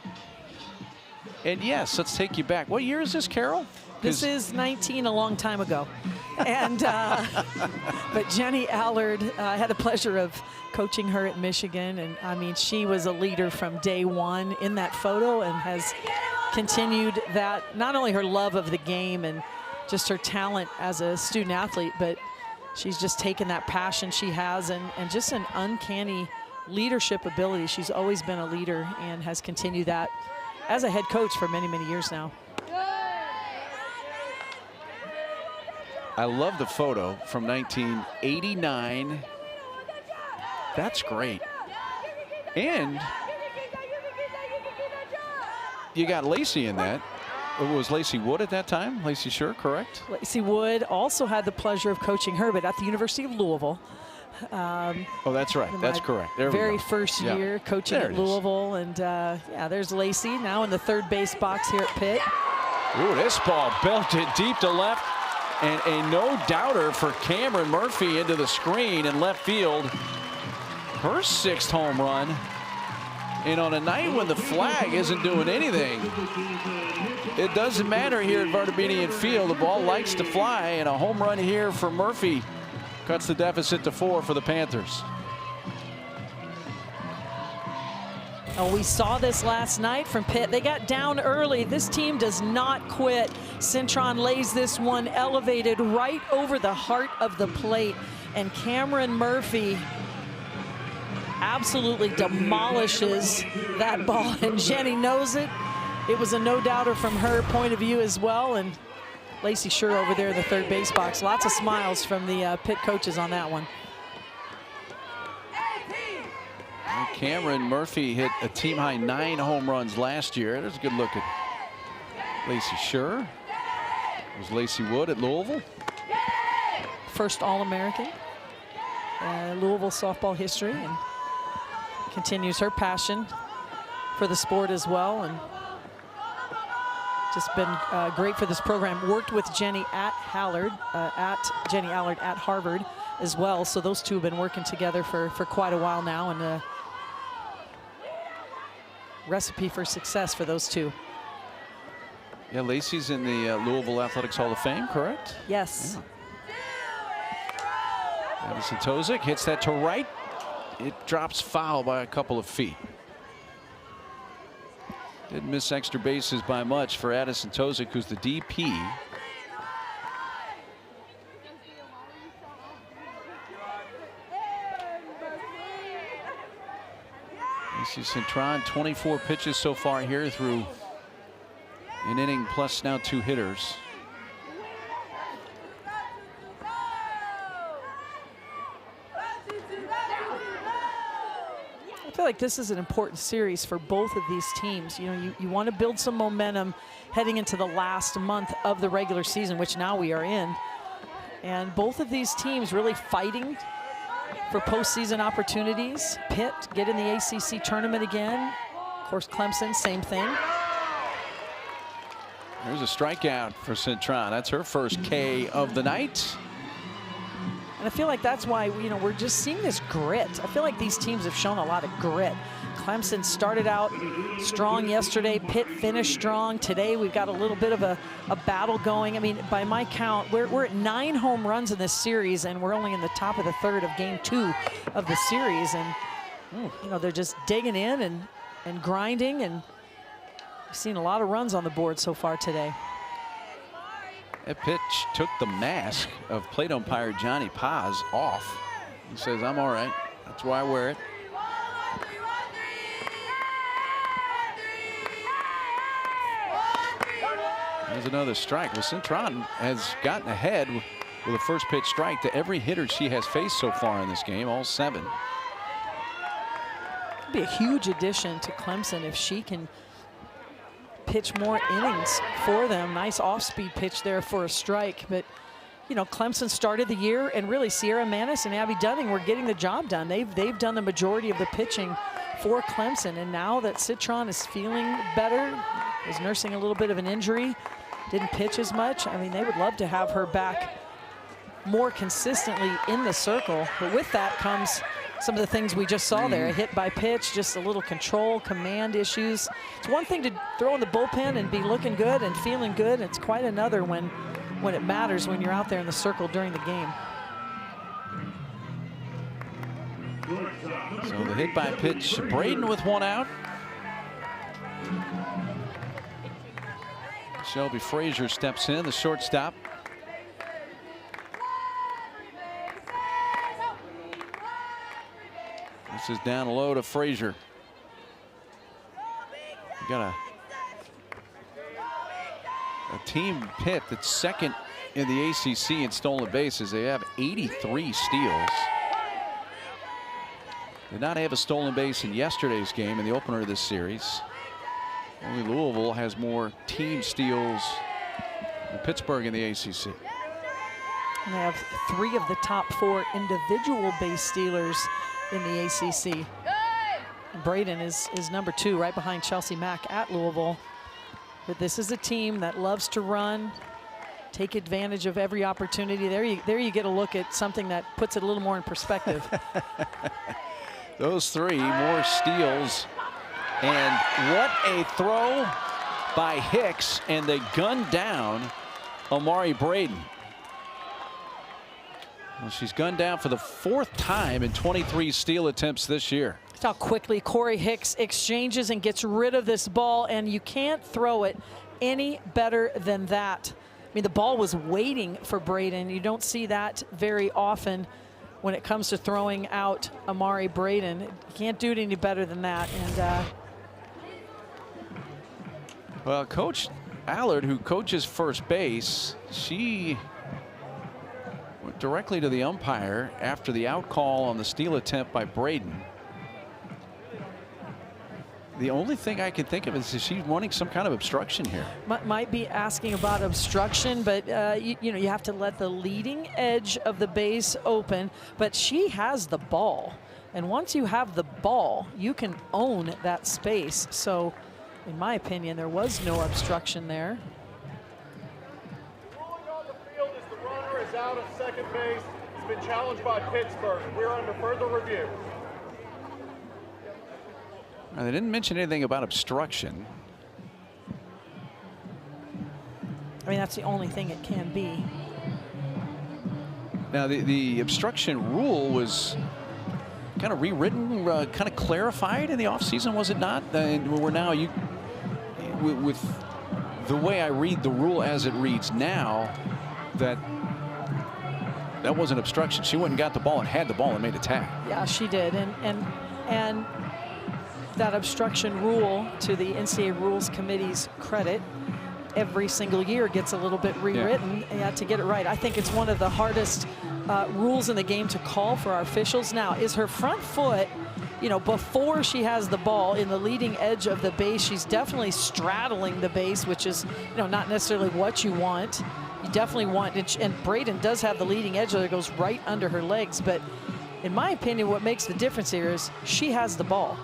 And yes, let's take you back. What year is this, Carol? This is 19, a long time ago. And but Jenny Allard, I had the pleasure of coaching her at Michigan, and I mean, she was a leader from day one in that photo and has continued that, not only her love of the game and just her talent as a student athlete, but she's just taken that passion she has and just an uncanny leadership ability. She's always been a leader and has continued that as a head coach for many, many years now. I love the photo from 1989. That's great. And you got Lacey in that. It was Lacey Wood at that time? Lacey Sure, correct? Lacey Wood also had the pleasure of coaching her, but at the University of Louisville. Oh, that's right. That's correct. There very we go. first year coaching at Louisville. And yeah, there's Lacey now in the third base box here at Pitt. Ooh, this ball belted deep to left. And a no-doubter for Cameron Murphy into the screen in left field. Her 6th home run. And on a night when the flag isn't doing anything, it doesn't matter here at Vartabinian Field. The ball likes to fly, and a home run here for Murphy cuts the deficit to 4 for the Panthers. Oh, we saw this last night from Pitt. They got down early. This team does not quit. Cintron lays this one elevated right over the heart of the plate, and Cameron Murphy absolutely demolishes that ball, and Jenny knows it. It was a no-doubter from her point of view as well, and Lacey Scher over there in the third base box. Lots of smiles from the Pitt coaches on that one. Cameron Murphy hit a team-high 9 home runs last year. There's a good look at Lacey Scher. It was Lacey Wood at Louisville. First All-American, Louisville softball history, and continues her passion for the sport as well, and just been great for this program. Worked with Jenny at Allard at Harvard as well, so those two have been working together for quite a while now, and a recipe for success for those two. Yeah, Lacey's in the Louisville Athletics Hall of Fame, correct? Yes. Yeah. Addison Tozic hits that to right. It drops foul by a couple of feet. Didn't miss extra bases by much for Addison Tozic, who's the DP. Lacey Cintron, 24 pitches so far here through an inning plus now 2 hitters. I feel like this is an important series for both of these teams. You know, you want to build some momentum heading into the last month of the regular season, which now we are in. And both of these teams really fighting for postseason opportunities. Pitt get in the ACC tournament again. Of course, Clemson, same thing. There's a strikeout for Cintron. That's her first K of the night. And I feel like that's why, you know, we're just seeing this grit. I feel like these teams have shown a lot of grit. Clemson started out strong yesterday. Pitt finished strong. Today we've got a little bit of a battle going. I mean, by my count, we're at 9 home runs in this series, and we're only in the top of the 3rd of game 2 of the series. And, you know, they're just digging in and grinding, and we've seen a lot of runs on the board so far today. That pitch took the mask of plate umpire Johnny Paz off. He says, I'm all right. That's why I wear it. There's another strike. Well, Cintron has gotten ahead with a first pitch strike to every hitter she has faced so far in this game, all 7. It'd be a huge addition to Clemson if she can pitch more innings for them. Nice off-speed pitch there for a strike. But, you know, Clemson started the year, and really Sierra Manis and Abby Dunning were getting the job done. They've done the majority of the pitching for Clemson, and now that Cintron is feeling better, is nursing a little bit of an injury, didn't pitch as much. I mean, they would love to have her back more consistently in the circle. But with that comes some of the things we just saw there. A hit by pitch, just a little control, command issues. It's one thing to throw in the bullpen and be looking good and feeling good. It's quite another when it matters, when you're out there in the circle during the game. So the hit by pitch, Braden with 1 out. Shelby Frazier steps in, the shortstop. This is down low to Frazier. You got a team, Pitt, that's 2nd in the ACC in stolen bases. They have 83 steals. Did not have a stolen base in yesterday's game in the opener of this series. Only Louisville has more team steals than Pittsburgh in the ACC. And they have 3 of the top 4 individual base stealers in the ACC. Braden is number 2, right behind Chelsea Mack at Louisville. But this is a team that loves to run, take advantage of every opportunity. There you get a look at something that puts it a little more in perspective. Those 3 more steals. And what a throw by Hicks, and they gunned down Amari Braden. Well, she's gunned down for the 4th time in 23 steal attempts this year. That's how quickly Corey Hicks exchanges and gets rid of this ball, and you can't throw it any better than that. I mean, the ball was waiting for Braden. You don't see that very often when it comes to throwing out Amari Braden. You can't do it any better than that. And well, Coach Allard, who coaches first base, she went directly to the umpire after the out call on the steal attempt by Braden. The only thing I can think of is she's wanting some kind of obstruction here. Might be asking about obstruction, but you know, you have to let the leading edge of the base open. But she has the ball, and once you have the ball, you can own that space. So, in my opinion, there was no obstruction there. Ruling on the field is the runner is out of second base. It's been challenged by Pittsburgh. We're under further review. They didn't mention anything about obstruction. I mean, that's the only thing it can be. Now, the obstruction rule was kind of rewritten, kind of clarified in the offseason, was it not? We're now, with the way I read the rule as it reads now, that wasn't obstruction. She went and got the ball and had the ball and made a tag. Yeah, she did. And that obstruction rule, to the NCAA Rules Committee's credit, every single year gets a little bit rewritten to get it right. I think it's one of the hardest rules in the game to call for our officials. Now, is her front foot, you know, before she has the ball in the leading edge of the base, she's definitely straddling the base, which is, you know, not necessarily what you want. You definitely want, and Braden does have the leading edge that goes right under her legs, but in my opinion, what makes the difference here is she has the ball.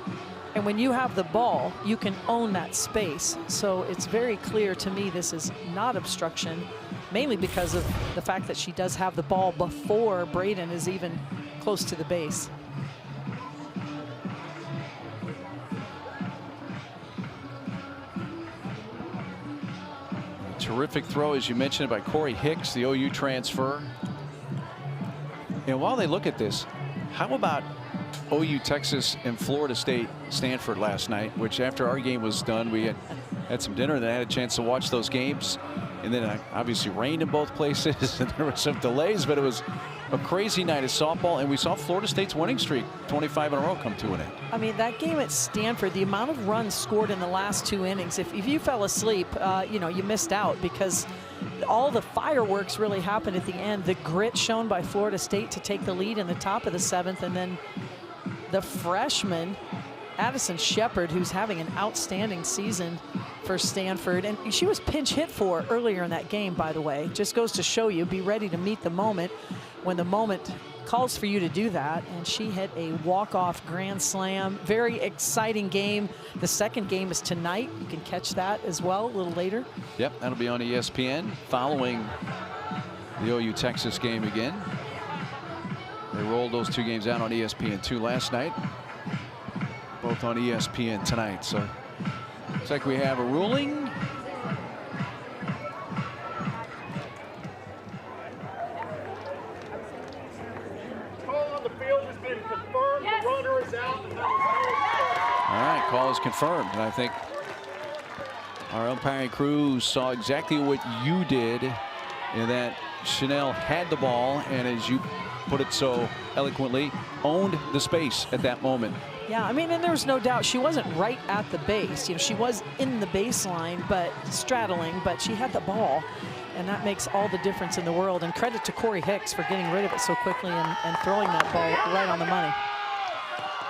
And when you have the ball, you can own that space. So it's very clear to me this is not obstruction, mainly because of the fact that she does have the ball before Braden is even close to the base. Terrific throw, as you mentioned, by Corey Hicks, the OU transfer. And while they look at this, how about OU Texas and Florida State Stanford last night, which after our game was done, we had some dinner and then I had a chance to watch those games. And then obviously rained in both places and there were some delays, but it was a crazy night of softball, and we saw Florida State's winning streak, 25 in a row, come to an end. I mean, that game at Stanford, the amount of runs scored in the last 2 innings, if you fell asleep, you know, you missed out, because all the fireworks really happened at the end. The grit shown by Florida State to take the lead in the top of the 7th, and then the freshman Addison Shepard, who's having an outstanding season for Stanford, and she was pinch hit for earlier in that game, by the way. Just goes to show you, be ready to meet the moment when the moment calls for you to do that. And she hit a walk-off grand slam. Very exciting game. The second game is tonight. You can catch that as well a little later. Yep, that'll be on ESPN following the OU Texas game again. They rolled those 2 games out on ESPN2 last night, both on ESPN tonight. So looks like we have a ruling. Call on the field has been confirmed. The runner is out. All right, call is confirmed, and I think our umpiring crew saw exactly what you did, in that Chanel had the ball, and as you put it so eloquently, owned the space at that moment. Yeah, I mean, and there's no doubt she wasn't right at the base. You know, she was in the baseline, but straddling, but she had the ball, and that makes all the difference in the world. And credit to Corey Hicks for getting rid of it so quickly and throwing that ball right on the money.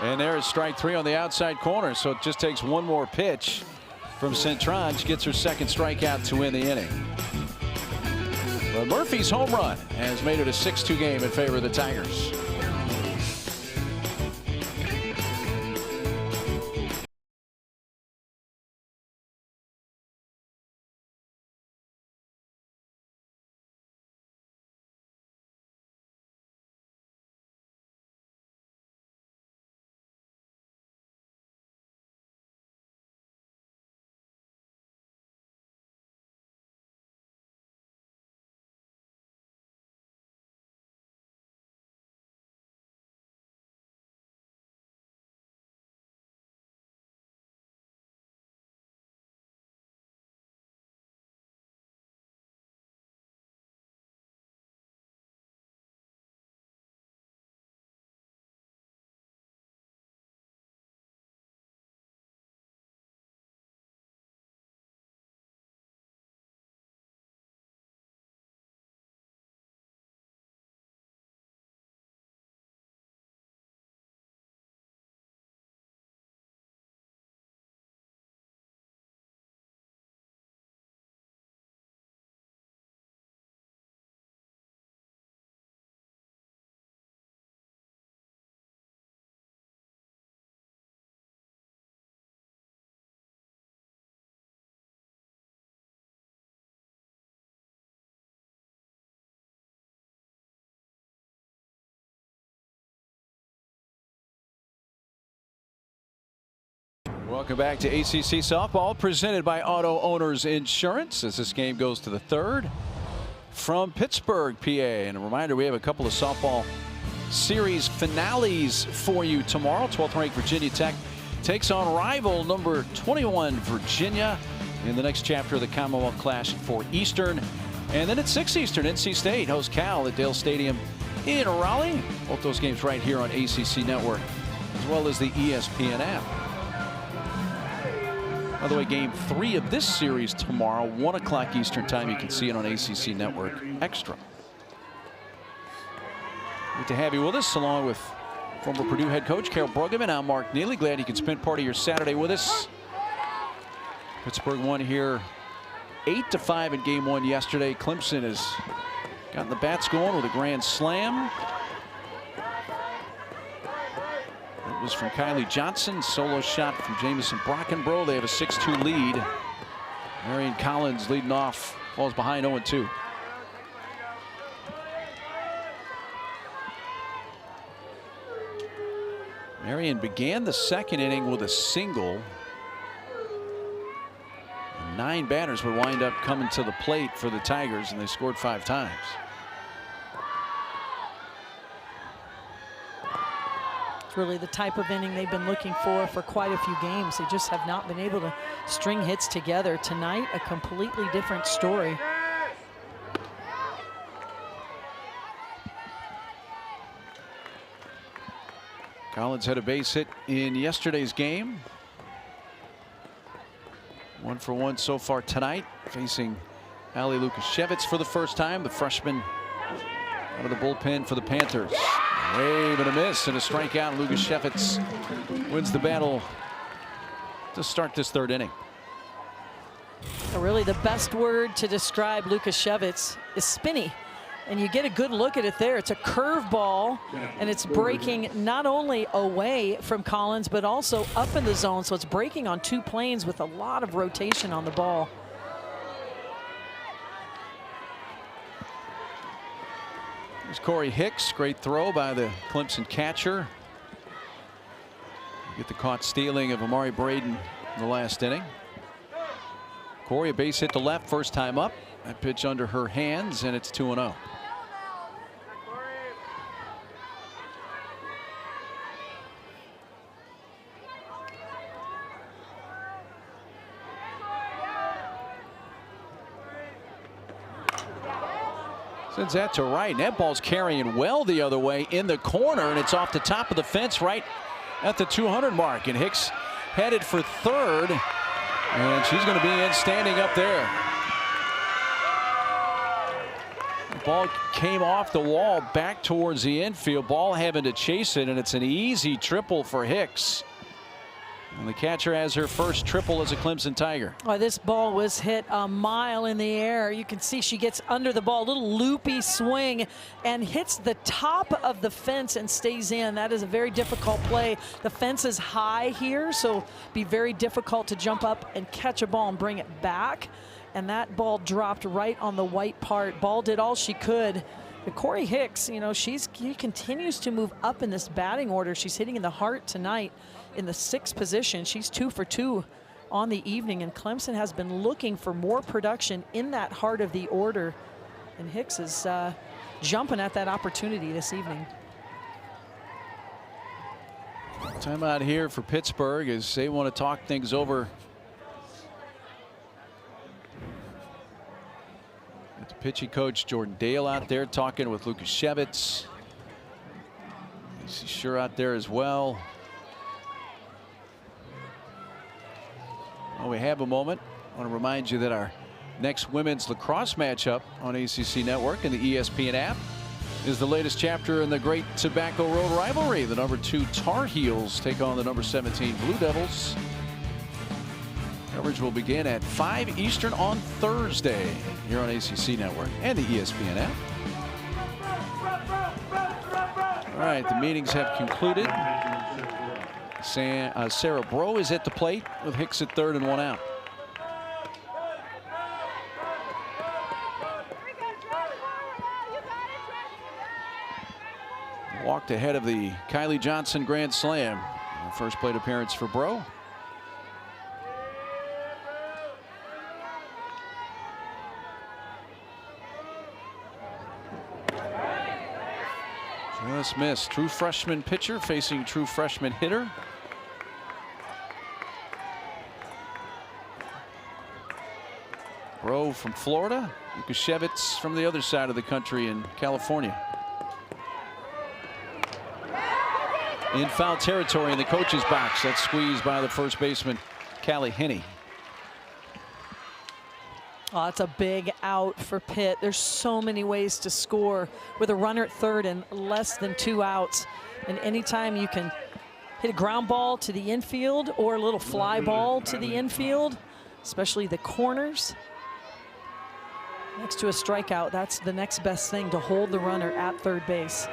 And there is strike 3 on the outside corner, so it just takes one more pitch from Cintron. She gets her second strikeout to win the inning. But Murphy's home run has made it a 6-2 game in favor of the Tigers. Welcome back to ACC Softball, presented by Auto Owners Insurance, as this game goes to the third from Pittsburgh, PA. And a reminder, we have a couple of softball series finales for you tomorrow. 12th ranked Virginia Tech takes on rival number 21 Virginia in the next chapter of the Commonwealth Clash at 4 Eastern. And then at 6 Eastern, NC State hosts Cal at Dale Stadium in Raleigh. Both those games right here on ACC Network, as well as the ESPN app. By the way, game 3 of this series tomorrow, 1 o'clock Eastern time. You can see it on ACC Network Extra. Good to have you with us, along with former Purdue head coach Carol Bruggeman. I'm Mark Neely. Glad you can spend part of your Saturday with us. Pittsburgh won here 8-5 in game 1 yesterday. Clemson has gotten the bats going with a grand slam. It was from Kylie Johnson. Solo shot from Jamison Brockenbrough. They have a 6-2 lead. Marion Collins leading off, falls behind 0-2. Marion began the second inning with a single. 9 batters would wind up coming to the plate for the Tigers, and they scored 5 times. It's really the type of inning they've been looking for quite a few games. They just have not been able to string hits together. Tonight, a completely different story. Collins had a base hit in yesterday's game. 1 for 1 so far tonight, facing Ali Lukashevitz for the first time, the freshman out of the bullpen for the Panthers. Wave and a miss and a strikeout. Lukashevitz wins the battle to start this 3rd inning. Really, the best word to describe Lukashevitz is spinny. And you get a good look at it there. It's a curveball, and it's breaking not only away from Collins, but also up in the zone. So it's breaking on 2 planes with a lot of rotation on the ball. There's Corey Hicks. Great throw by the Clemson catcher. Get the caught stealing of Amari Braden in the last inning. Corey, a base hit to left, first time up. That pitch under her hands, and it's 2-0. Sends that to right, and that ball's carrying well the other way in the corner, and it's off the top of the fence right at the 200 mark. And Hicks headed for 3rd, and she's going to be in standing up there. The ball came off the wall back towards the infield. Ball having to chase it, and it's an easy triple for Hicks. And the catcher has her first triple as a Clemson Tiger. Oh, this ball was hit a mile in the air. You can see she gets under the ball, little loopy swing, and hits the top of the fence and stays in. That is a very difficult play. The fence is high here, so be very difficult to jump up and catch a ball and bring it back. And that ball dropped right on the white part. Ball did all she could. But Corey Hicks, you know, she continues to move up in this batting order. She's hitting in the heart tonight in the 6th position. She's 2 for 2 on the evening, and Clemson has been looking for more production in that heart of the order. And Hicks is jumping at that opportunity this evening. Timeout here for Pittsburgh as they want to talk things over. Got the pitching coach Jordan Dale out there talking with Lukashevitz. She's sure out there as well. Well, we have a moment. I want to remind you that our next women's lacrosse matchup on ACC Network and the ESPN app is the latest chapter in the Great Tobacco Road rivalry. The number 2 Tar Heels take on the number 17 Blue Devils. Coverage will begin at 5 Eastern on Thursday here on ACC Network and the ESPN app. All right, the meetings have concluded. Sarah Bro is at the plate with Hicks at 3rd and 1 out. Walked ahead of the Kylie Johnson grand slam. First plate appearance for Bro. Just missed. True freshman pitcher facing true freshman hitter. Bro from Florida, Lukashevitz from the other side of the country in California. In foul territory in the coach's box. That's squeezed by the first baseman, Callie Henney. Oh, it's a big out for Pitt. There's so many ways to score with a runner at third and less than 2 outs. And anytime you can hit a ground ball to the infield or a little fly ball to the infield, especially the corners, next to a strikeout, that's the next best thing, to hold the runner at third base.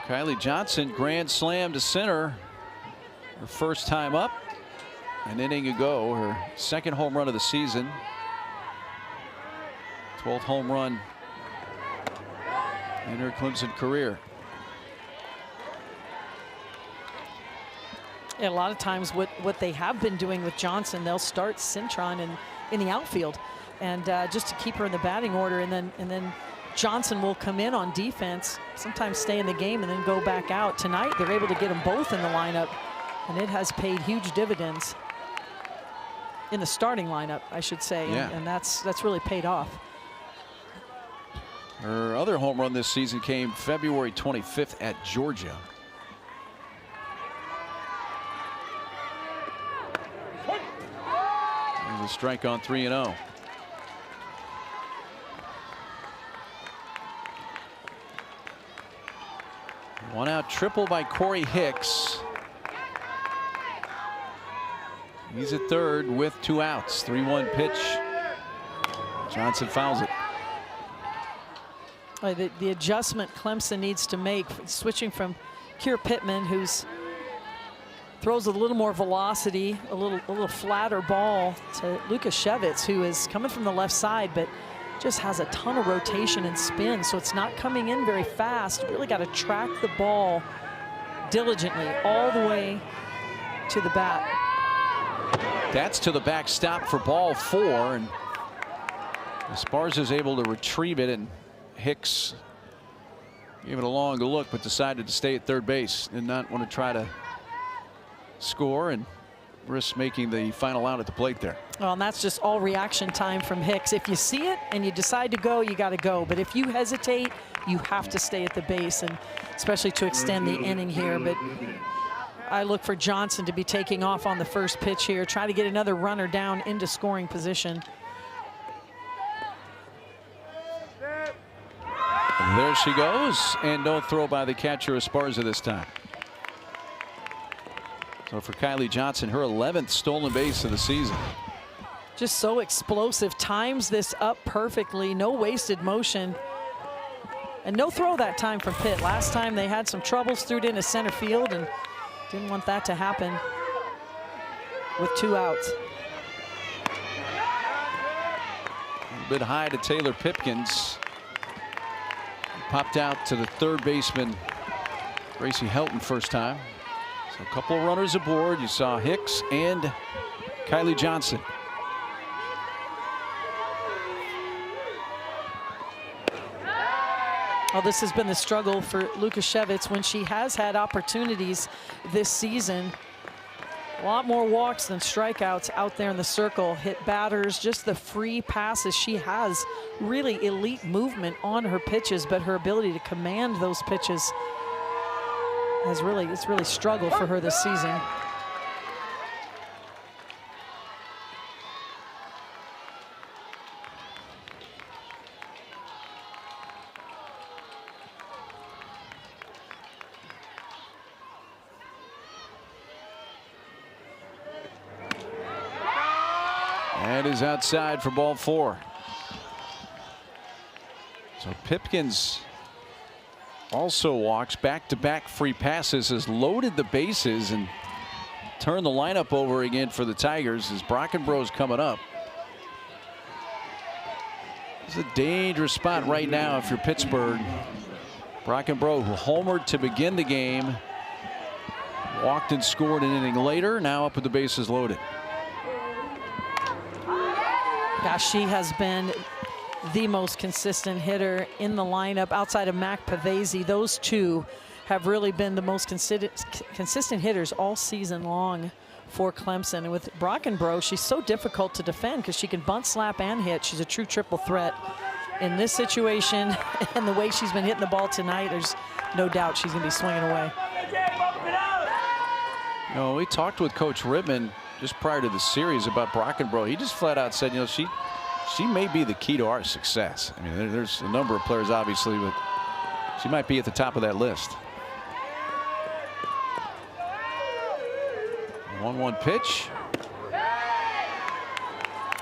Kylie Johnson, grand slam to center. Her first time up an inning ago, her second home run of the season. 12th home run in her Clemson career. Yeah, a lot of times what they have been doing with Johnson, they'll start Cintron in the outfield, and just to keep her in the batting order, and then Johnson will come in on defense, sometimes stay in the game and then go back out. Tonight they're able to get them both in the lineup, and it has paid huge dividends in the starting lineup, I should say. Yeah. And that's really paid off. Her other home run this season came February 25th at Georgia. There's a strike on 3-0. One out triple by Corey Hicks. He's at third with 2 outs. 3-1 pitch. Johnson fouls it. The adjustment Clemson needs to make, switching from Kier Pittman, who's throws a little more velocity, a little flatter ball, to Lukashevitz, who is coming from the left side, but just has a ton of rotation and spin, so it's not coming in very fast. Really got to track the ball diligently all the way to the bat. That's to the backstop for ball 4, and Esparza's able to retrieve it, and Hicks gave it a long look but decided to stay at third base. Did not want to try to score and risk making the final out at the plate there. Well, and that's just all reaction time from Hicks. If you see it and you decide to go, you got to go. But if you hesitate, you have to stay at the base, and especially to extend the inning here. But I look for Johnson to be taking off on the first pitch here, try to get another runner down into scoring position. And there she goes, and no throw by the catcher Esparza this time. So for Kylie Johnson, her 11th stolen base of the season. Just so explosive, times this up perfectly, no wasted motion. And no throw that time from Pitt. Last time they had some troubles, threw it into center field, and didn't want that to happen with 2 outs. A little bit high to Taylor Pipkins. Popped out to the third baseman, Gracie Helton, first time. So a couple of runners aboard. You saw Hicks and Kylie Johnson. Well, this has been the struggle for Lukashevitz when she has had opportunities this season. A lot more walks than strikeouts out there in the circle. Hit batters, just the free passes. She has really elite movement on her pitches, but her ability to command those pitches has really struggled for her this season. That is outside for ball 4. So Pipkins also walks, back-to-back free passes, has loaded the bases and turned the lineup over again for the Tigers as Brockenbrough's coming up. It's a dangerous spot right now if you're Pittsburgh. Brockenbrough, who homered to begin the game, walked and scored an inning later, now up with the bases loaded. Gosh, she has been the most consistent hitter in the lineup outside of Mac Pavese. Those two have really been the most consistent hitters all season long for Clemson. And with Brockenbrough, she's so difficult to defend because she can bunt, slap, and hit. She's a true triple threat. In this situation and the way she's been hitting the ball tonight, there's no doubt she's going to be swinging away. You know, we talked with Coach Rittman just prior to the series about Brockenbrough. He just flat out said, you know, she may be the key to our success. I mean, there's a number of players, obviously, but she might be at the top of that list. 1-1 pitch.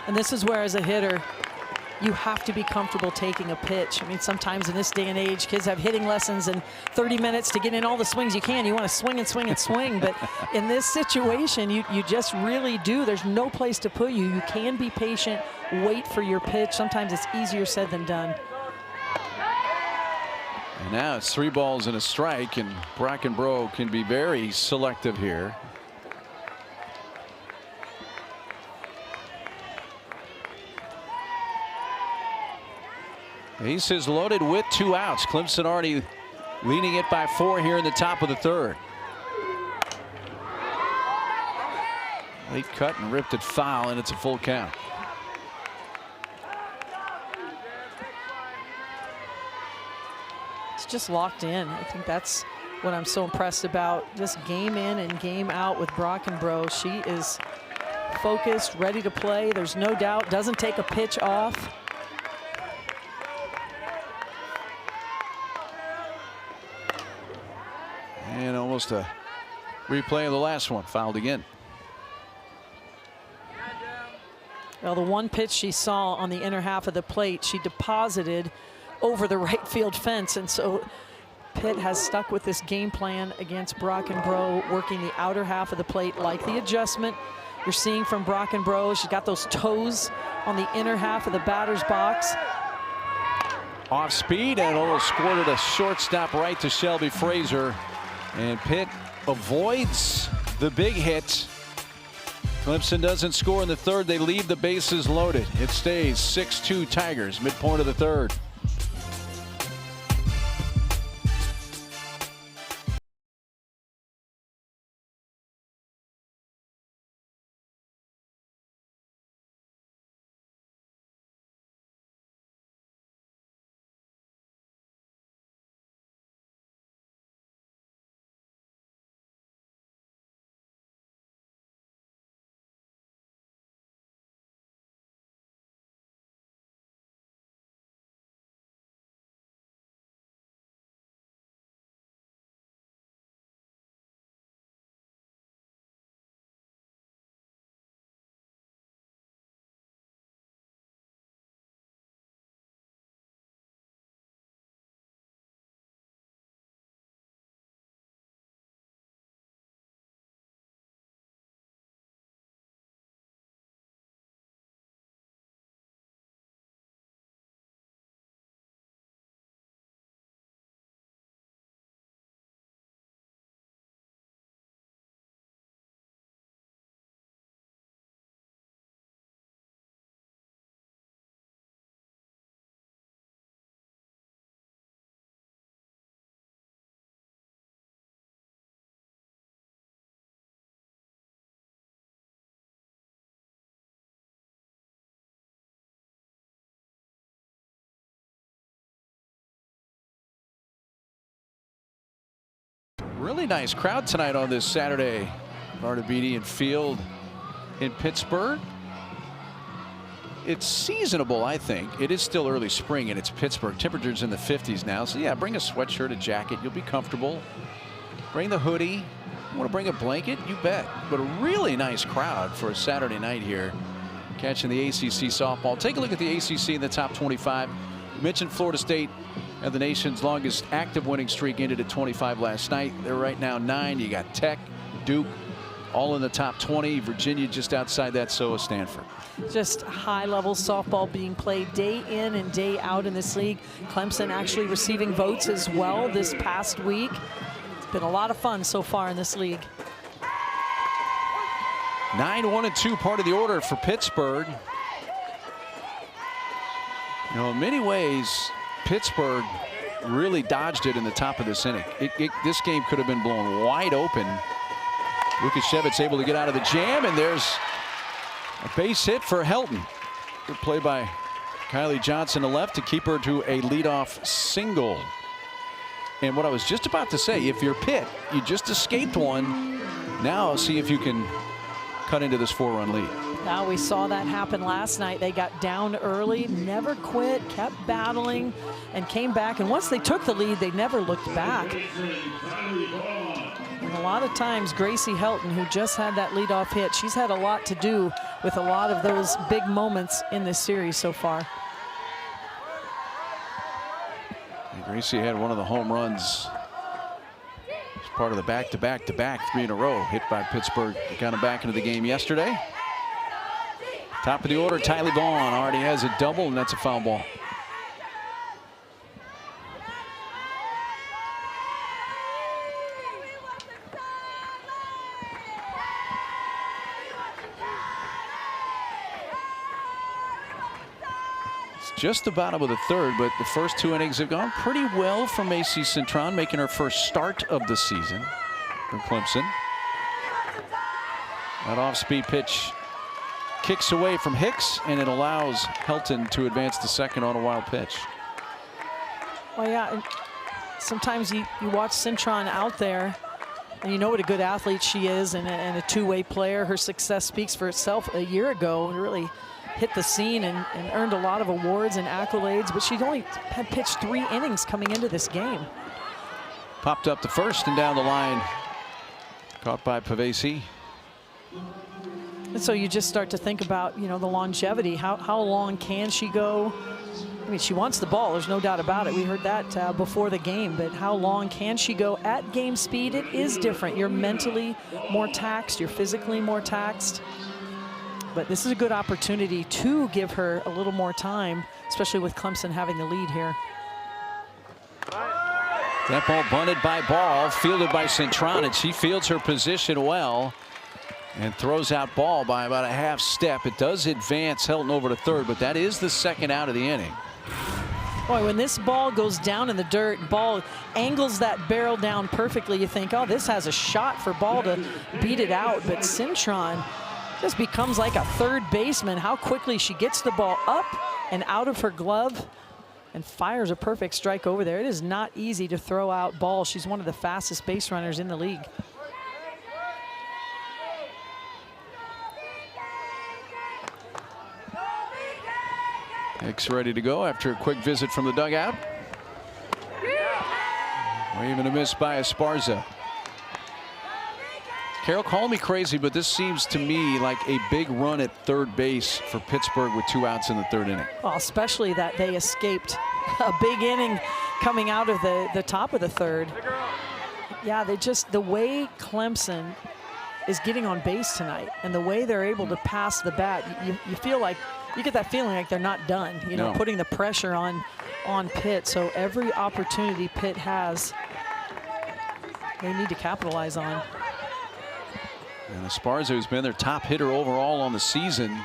And this is where, as a hitter, you have to be comfortable taking a pitch. I mean, sometimes in this day and age, kids have hitting lessons and 30 minutes to get in all the swings you can. You want to swing and swing and swing. But in this situation, you just really do. There's no place to put you. You can be patient, wait for your pitch. Sometimes it's easier said than done. And now it's 3 balls and a strike, and Brockenbrough can be very selective here. Ace is loaded with 2 outs. Clemson already leading it by 4 here in the top of the 3rd. Late cut and ripped it foul, and it's a full count. It's just locked in. I think that's what I'm so impressed about. Just game in and game out with Brockenbrough. She is focused, ready to play. There's no doubt. Doesn't take a pitch off. And almost a replay of the last one. Fouled again. Well, the one pitch she saw on the inner half of the plate, she deposited over the right field fence. And so Pitt has stuck with this game plan against Brockenbrough, working the outer half of the plate, like the adjustment you're seeing from Brockenbrough. She's got those toes on the inner half of the batter's box. Off speed, and a little squirted a shortstop right to Shelby Fraser. And Pitt avoids the big hit. Clemson doesn't score in the 3rd. They leave the bases loaded. It stays 6-2 Tigers, midpoint of the 3rd. Really nice crowd tonight on this Saturday. Varda Beatty and Field in Pittsburgh. It's seasonable, I think. It is still early spring and it's Pittsburgh. Temperatures in the 50s now. So yeah, bring a sweatshirt, a jacket. You'll be comfortable. Bring the hoodie. You want to bring a blanket? You bet. But a really nice crowd for a Saturday night here. Catching the ACC softball. Take a look at the ACC in the top 25. You mentioned Florida State and the nation's longest active winning streak ended at 25 last night. They're right now 9. You got Tech, Duke, all in the top 20. Virginia just outside that, so is Stanford. Just high-level softball being played day in and day out in this league. Clemson actually receiving votes as well this past week. It's been a lot of fun so far in this league. 9-1-2 part of the order for Pittsburgh. You know, in many ways, Pittsburgh really dodged it in the top of this inning. This game could have been blown wide open. Lukashevitz able to get out of the jam, and there's a base hit for Helton. Good play by Kylie Johnson to left to keep her to a leadoff single. And what I was just about to say, if you're Pitt, you just escaped one. Now see if you can cut into this 4-run lead. Now we saw that happen last night. They got down early, never quit, kept battling, and came back. And once they took the lead, they never looked back. And a lot of times, Gracie Helton, who just had that leadoff hit, she's had a lot to do with a lot of those big moments in this series so far. And Gracie had one of the home runs as part of the back-to-back-to-back 3 in a row hit by Pittsburgh. Got him back into the game yesterday. Top of the order, Tylee Vaughn already has a double, and that's a foul ball. It's just the bottom of the third, but the first 2 innings have gone pretty well for Macy Cintron, making her first start of the season from Clemson. That off-speed pitch kicks away from Hicks, and it allows Helton to advance to second on a wild pitch. Well, yeah, and sometimes you watch Cintron out there, and you know what a good athlete she is and a two-way player. Her success speaks for itself. A year ago, really hit the scene and earned a lot of awards and accolades, but she'd only had pitched 3 innings coming into this game. Popped up to first and down the line. Caught by Pavesi. And so you just start to think about, you know, the longevity. How long can she go? I mean, she wants the ball. There's no doubt about it. We heard that before the game. But how long can she go at game speed? It is different. You're mentally more taxed. You're physically more taxed. But this is a good opportunity to give her a little more time, especially with Clemson having the lead here. That ball bunted by Ball, fielded by Cintron, and she fields her position well and throws out Ball by about a half step. It does advance Helton over to third, but that is the second out of the inning. Boy, when this ball goes down in the dirt, Ball angles that barrel down perfectly. You think, oh, this has a shot for Ball to beat it out, but Cintron just becomes like a third baseman. How quickly she gets the ball up and out of her glove and fires a perfect strike over there. It is not easy to throw out Ball. She's one of the fastest base runners in the league. Hicks ready to go after a quick visit from the dugout. Waving a miss by Esparza. Carol, call me crazy, but this seems to me like a big run at third base for Pittsburgh with 2 outs in the 3rd inning. Well, especially that they escaped a big inning coming out of the top of the 3rd. Yeah, the way Clemson is getting on base tonight and the way they're able to pass the bat, you feel like, you get that feeling like they're not done, you know, putting the pressure on Pitt. So every opportunity Pitt has, they need to capitalize on. And Esparza, who's been their top hitter overall on the season,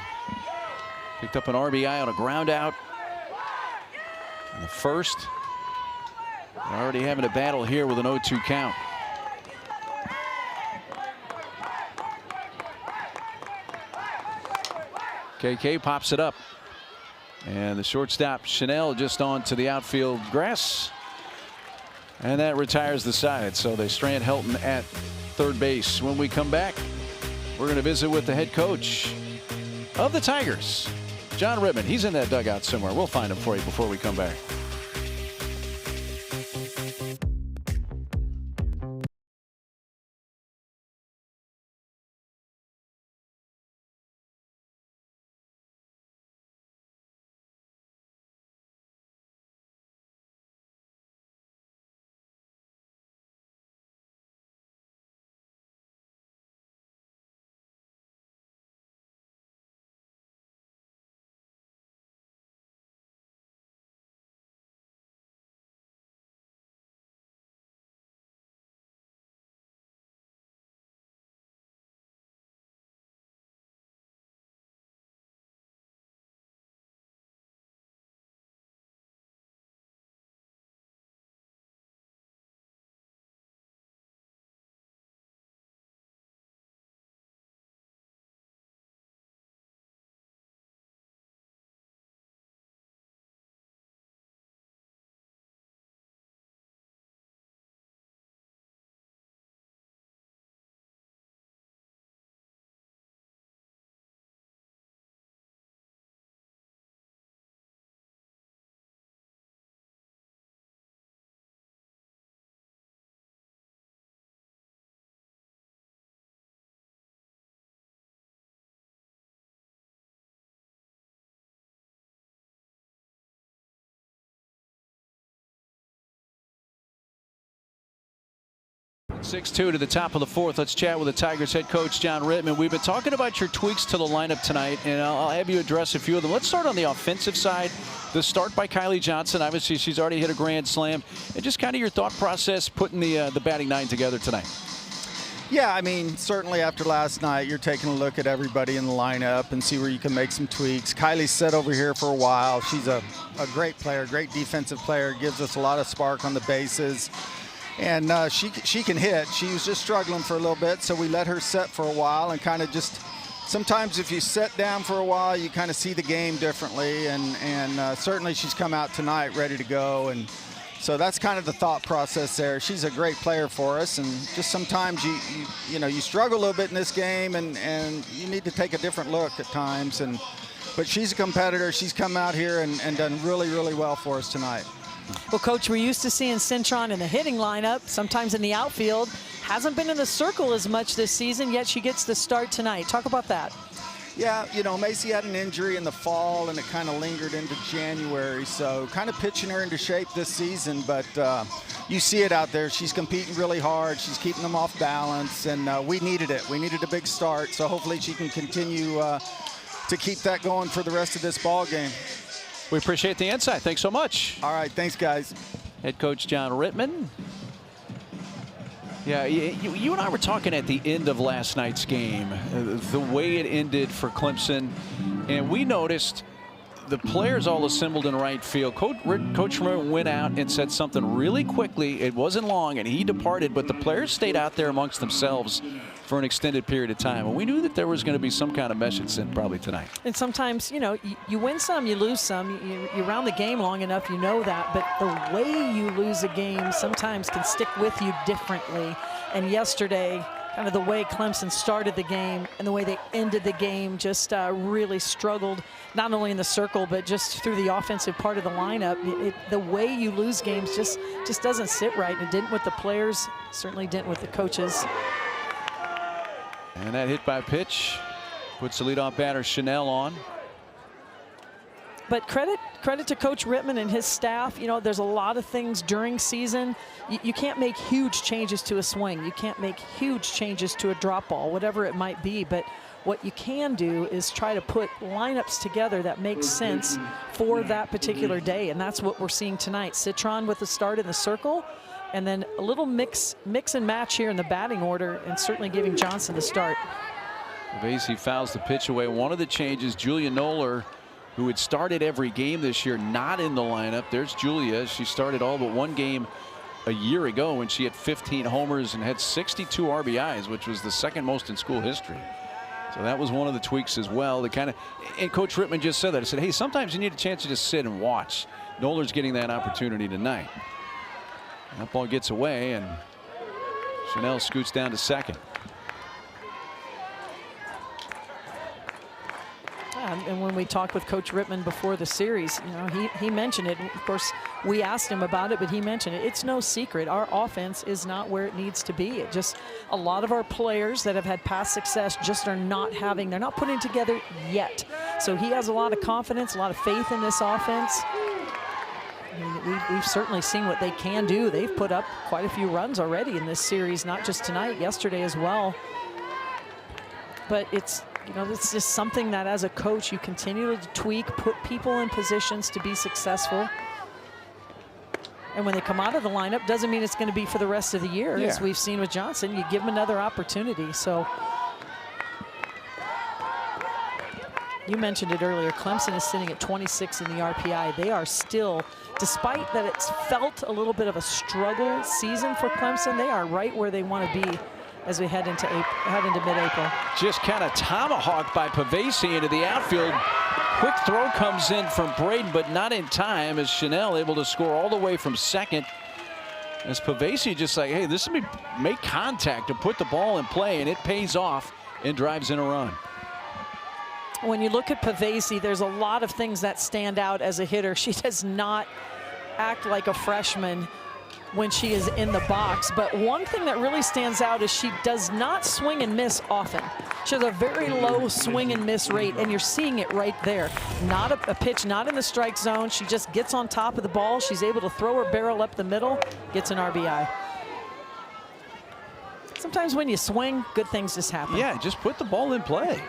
picked up an RBI on a ground out in the 1st. Already having a battle here with an 0-2 count. KK pops it up, and the shortstop Chanel just onto the outfield grass, and that retires the side. So they strand Helton at third base. When we come back, we're going to visit with the head coach of the Tigers, John Rittman. He's in that dugout somewhere. We'll find him for you before we come back. 6-2 to the top of the fourth. Let's chat with the Tigers head coach, John Rittman. We've been talking about your tweaks to the lineup tonight, and I'll have you address a few of them. Let's start on the offensive side. The start by Kylie Johnson. Obviously, she's already hit a grand slam. And just kind of your thought process putting the batting nine together tonight. Yeah, I mean, certainly after last night, you're taking a look at everybody in the lineup and see where you can make some tweaks. Kylie's sat over here for a while. She's a great player, great defensive player, gives us a lot of spark on the bases. And she can hit. She was just struggling for a little bit, so we let her sit for a while and kind of just sometimes if you sit down for a while, you kind of see the game differently. And certainly she's come out tonight ready to go. And so that's kind of the thought process there. She's a great player for us, and just sometimes you struggle a little bit in this game, and you need to take a different look at times. But she's a competitor. She's come out here and done really, really well for us tonight. Well, Coach, we're used to seeing Cintron in the hitting lineup, sometimes in the outfield. Hasn't been in the circle as much this season, yet she gets the start tonight. Talk about that. Yeah, Macy had an injury in the fall, and it kind of lingered into January. So kind of pitching her into shape this season, but you see it out there. She's competing really hard. She's keeping them off balance, and we needed it. We needed a big start, so hopefully she can continue to keep that going for the rest of this ball game. We appreciate the insight. Thanks so much. All right, thanks, guys. Head coach John Rittman. Yeah, you and I were talking at the end of last night's game, the way it ended for Clemson, and we noticed the players all assembled in right field. Coach Rittman went out and said something really quickly. It wasn't long, and he departed, but the players stayed out there amongst themselves for an extended period of time. And we knew that there was going to be some kind of message sent probably tonight. And sometimes, you win some, you lose some. You round the game long enough, you know that. But the way you lose a game sometimes can stick with you differently. And yesterday, kind of the way Clemson started the game and the way they ended the game just really struggled, not only in the circle, but just through the offensive part of the lineup. The way you lose games just doesn't sit right. It didn't with the players, certainly didn't with the coaches. And that hit by pitch puts the leadoff batter Chanel on. But credit to Coach Rittman and his staff. There's a lot of things during season. You can't make huge changes to a swing. You can't make huge changes to a drop ball, whatever it might be. But what you can do is try to put lineups together that make sense for that particular day. And that's what we're seeing tonight. Cintron with the start in the circle, and then a little mix and match here in the batting order, and certainly giving Johnson the start. Vasey fouls the pitch away. One of the changes, Julia Noller, who had started every game this year, not in the lineup. There's Julia. She started all but one game a year ago when she had 15 homers and had 62 RBIs, which was the second most in school history. So that was one of the tweaks as well. And Coach Rittman just said that. He said, hey, sometimes you need a chance to just sit and watch. Noller's getting that opportunity tonight. That ball gets away, and Chanel scoots down to second. And when we talked with Coach Rittman before the series, he mentioned it. Of course, we asked him about it, but he mentioned it. It's no secret. Our offense is not where it needs to be. A lot of our players that have had past success just they're not putting together yet. So he has a lot of confidence, a lot of faith in this offense. We've certainly seen what they can do. They've put up quite a few runs already in this series, not just tonight, yesterday as well. But it's just something that as a coach you continue to tweak, put people in positions to be successful. And when they come out of the lineup, doesn't mean it's going to be for the rest of the year. Yeah. As we've seen with Johnson, you give them another opportunity. So you mentioned it earlier, Clemson is sitting at 26 in the RPI. They are still, despite that it's felt a little bit of a struggle season for Clemson, they are right where they want to be as we head into mid-April. Just kind of tomahawked by Pavesi into the outfield. Quick throw comes in from Braden, but not in time, as Chanel able to score all the way from second. As Pavesi just like, hey, this is me, make contact to put the ball in play, and it pays off and drives in a run. When you look at Pavesi, there's a lot of things that stand out as a hitter. She does not act like a freshman when she is in the box, but one thing that really stands out is she does not swing and miss often. She has a very low swing and miss rate, and you're seeing it right there. Not a pitch, not in the strike zone. She just gets on top of the ball. She's able to throw her barrel up the middle, gets an RBI. sometimes when you swing, good things just happen. Yeah, just put the ball in play.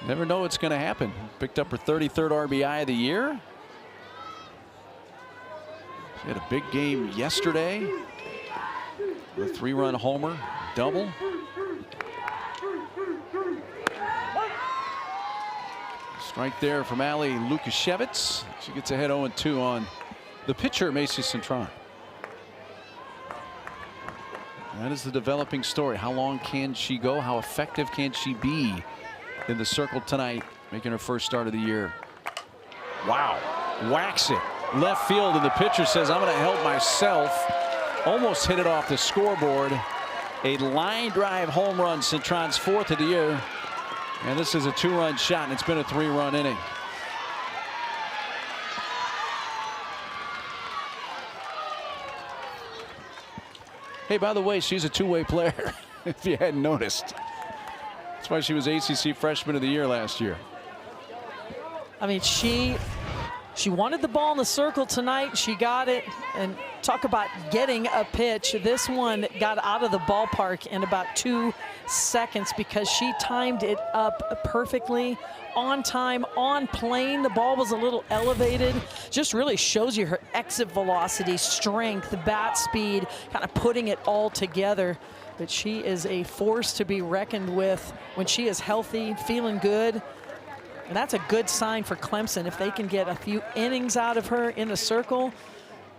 Never know what's going to happen. Picked up her 33rd RBI of the year. She had a big game yesterday. A 3-run homer, double. Strike there from Ali Lukashevitz. She gets ahead 0-2 on the pitcher, Macy Cintron. That is the developing story. How long can she go? How effective can she be in the circle tonight, making her first start of the year? Wow, whacks it left field, and the pitcher says, I'm going to help myself. Almost hit it off the scoreboard. A line drive home run, Cintron's 4th of the year. And this is a 2-run shot, and it's been a 3-run inning. Hey, by the way, she's a two-way player, if you hadn't noticed. That's why she was ACC Freshman of the Year last year. I mean, she wanted the ball in the circle tonight. She got it. And talk about getting a pitch. This one got out of the ballpark in about 2 seconds because she timed it up perfectly, on time, on plane. The ball was a little elevated. Just really shows you her exit velocity, strength, bat speed, kind of putting it all together. But she is a force to be reckoned with when she is healthy, feeling good. And that's a good sign for Clemson. If they can get a few innings out of her in the circle,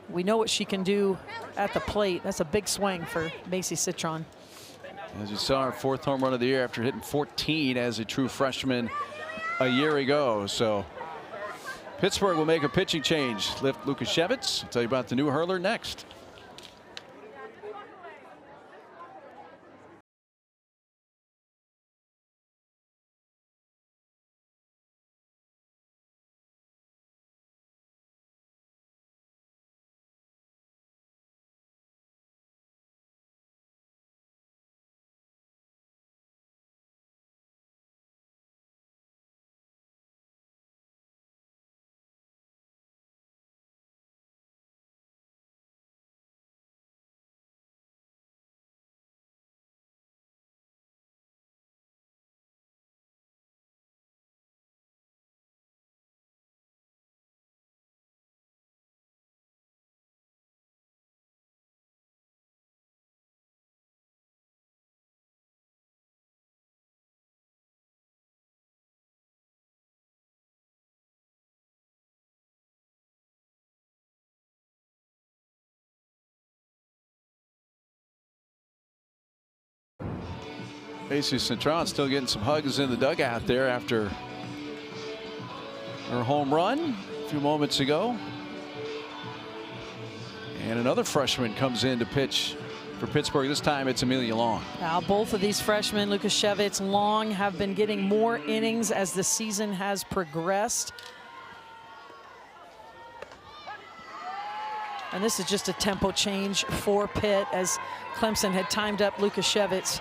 we know what she can do at the plate. That's a big swing for Macy Cintron. As you saw, her 4th home run of the year after hitting 14 as a true freshman a year ago. So Pittsburgh will make a pitching change. Lift Lukashevitz. I'll tell you about the new hurler next. Macy Cintron still getting some hugs in the dugout there after her home run a few moments ago. And another freshman comes in to pitch for Pittsburgh. This time it's Amelia Long. Now both of these freshmen, Lukashevitz, Long, have been getting more innings as the season has progressed. And this is just a tempo change for Pitt as Clemson had timed up Lukashevitz.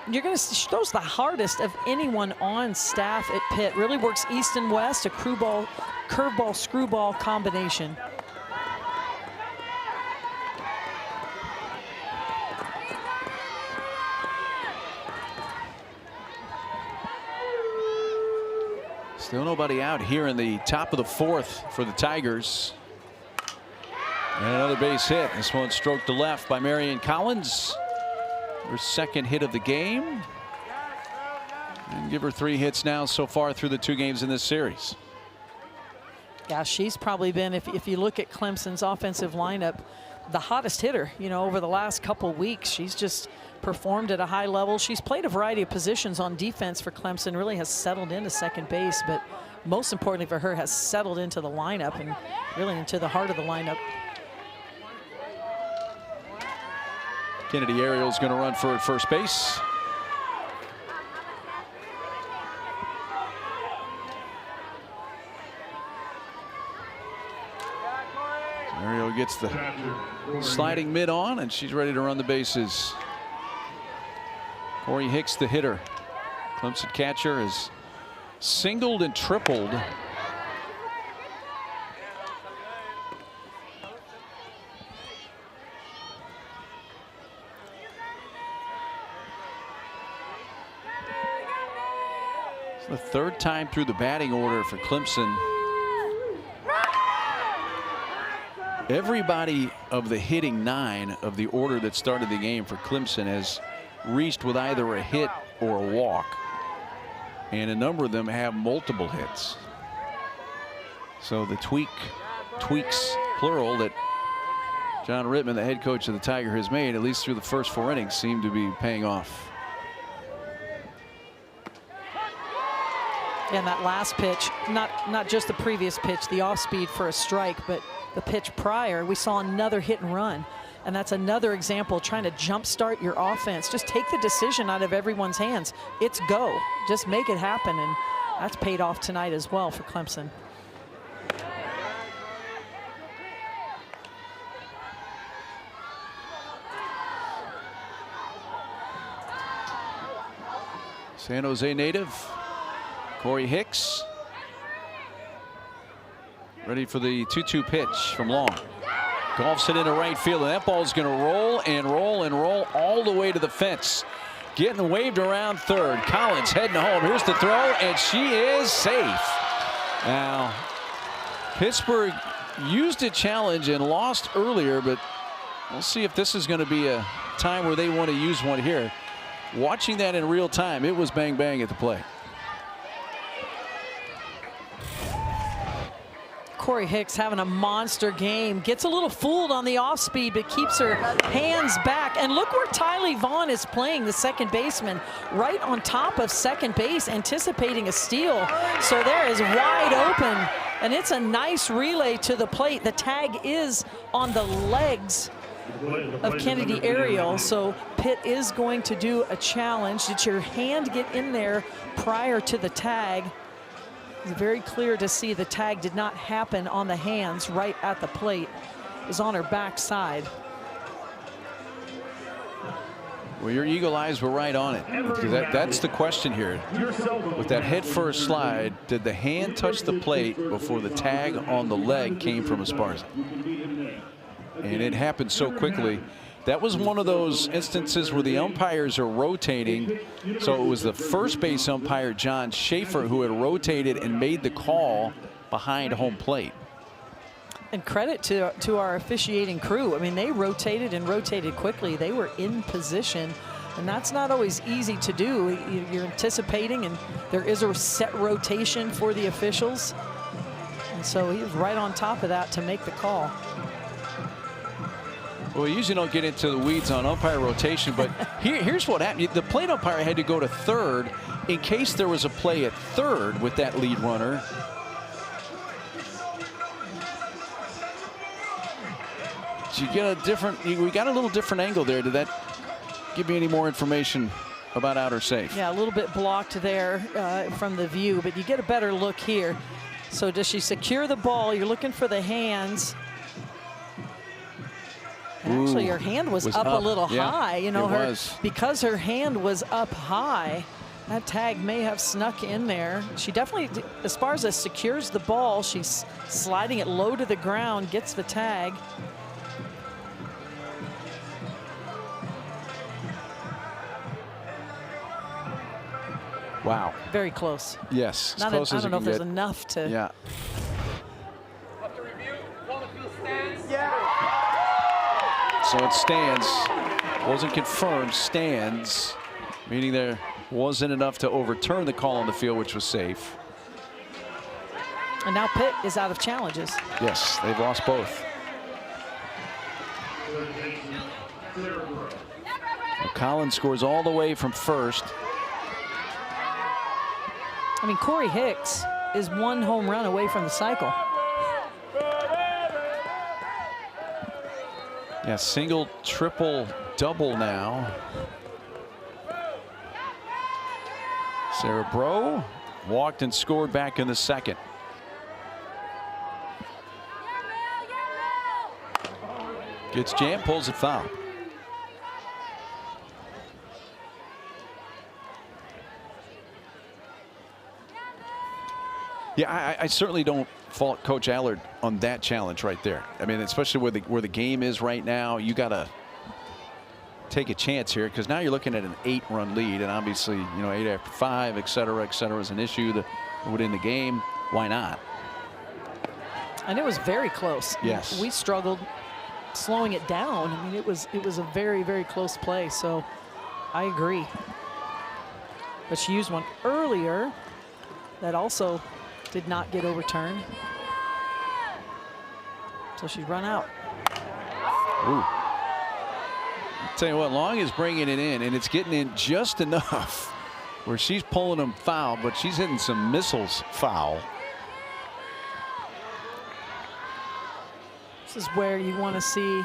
You're going to see she throws the hardest of anyone on staff at Pitt. Really works east and west, a curveball, screwball combination. Still nobody out here in the top of the 4th for the Tigers. And another base hit. This one stroked to left by Marion Collins. Her 2nd hit of the game. And give her 3 hits now so far through the 2 games in this series. Yeah, she's probably been, if you look at Clemson's offensive lineup, the hottest hitter, you know, over the last couple weeks. She's just performed at a high level. She's played a variety of positions on defense for Clemson, really has settled into second base, but most importantly for her, has settled into the lineup and really into the heart of the lineup. Kennedy Ariel's going to run for first base. Ariel gets the sliding mid on, and she's ready to run the bases. Corey Hicks, the hitter. Clemson catcher, has singled and tripled. The third time through the batting order for Clemson. Everybody of the hitting 9 of the order that started the game for Clemson has reached with either a hit or a walk. And a number of them have multiple hits. So the tweaks, plural, that John Rittman, the head coach of the Tiger, has made, at least through the first 4 innings, seem to be paying off. And that last pitch, not just the previous pitch, the off speed for a strike, but the pitch prior, we saw another hit and run. And that's another example, trying to jumpstart your offense. Just take the decision out of everyone's hands. It's go. Just make it happen. And that's paid off tonight as well for Clemson. San Jose native Corey Hicks ready for the 2-2 pitch from Long. Golfs it into right field, and that ball's going to roll and roll and roll all the way to the fence. Getting waved around third. Collins heading home. Here's the throw, and she is safe. Now, Pittsburgh used a challenge and lost earlier, but we'll see if this is going to be a time where they want to use one here. Watching that in real time, it was bang bang at the plate. Corey Hicks having a monster game. Gets a little fooled on the off speed, but keeps her hands back. And look where Tylee Vaughn is playing, the second baseman, right on top of second base, anticipating a steal. So there is wide open, and it's a nice relay to the plate. The tag is on the legs of Kennedy Ariel, so Pitt is going to do a challenge. Did your hand get in there prior to the tag? It's very clear to see the tag did not happen on the hands right at the plate. It was on her backside. Well, your eagle eyes were right on it, because that's the question here. With that head first slide, did the hand touch the plate before the tag on the leg came from Esparza? And it happened so quickly. That was one of those instances where the umpires are rotating. So it was the first base umpire, John Schaefer, who had rotated and made the call behind home plate. And credit to our officiating crew. I mean, they rotated and rotated quickly. They were in position, and that's not always easy to do. You're anticipating, and there is a set rotation for the officials. And so he was right on top of that to make the call. Well, we usually don't get into the weeds on umpire rotation, but here's what happened. The plate umpire had to go to third in case there was a play at third with that lead runner. So you get a different, we got a little different angle there. Did that give me any more information about out or safe? Yeah, a little bit blocked there from the view, but you get a better look here. So does she secure the ball? You're looking for the hands. Actually, her hand was up a little high. You know, because her hand was up high, that tag may have snuck in there. She definitely, Esparza secures the ball. She's sliding it low to the ground, gets the tag. Wow. Very close. Yes, as close as I don't know if there's enough to. Yeah. So it stands. Wasn't confirmed. Stands, meaning there wasn't enough to overturn the call on the field, which was safe. And now Pitt is out of challenges. Yes, they've lost both. Well, Collins scores all the way from first. I mean, Corey Hicks is 1 home run away from the cycle. Yeah, single, triple, double now. Sarah Bro walked and scored back in the second. Gets jammed, pulls it foul. Yeah, I certainly don't fault Coach Allard on that challenge right there. I mean, especially where the game is right now, you got to take a chance here, because now you're looking at an 8-run lead, and obviously, you know, 8 after 5, et cetera, is an issue that would end the game. Why not? And it was very close. Yes. We struggled slowing it down. I mean, it was a very, very close play. So I agree. But she used one earlier that also did not get overturned. So she'd run out. Ooh. I'll tell you what, Long is bringing it in, and it's getting in just enough where she's pulling them foul, but she's hitting some missiles foul. This is where you want to see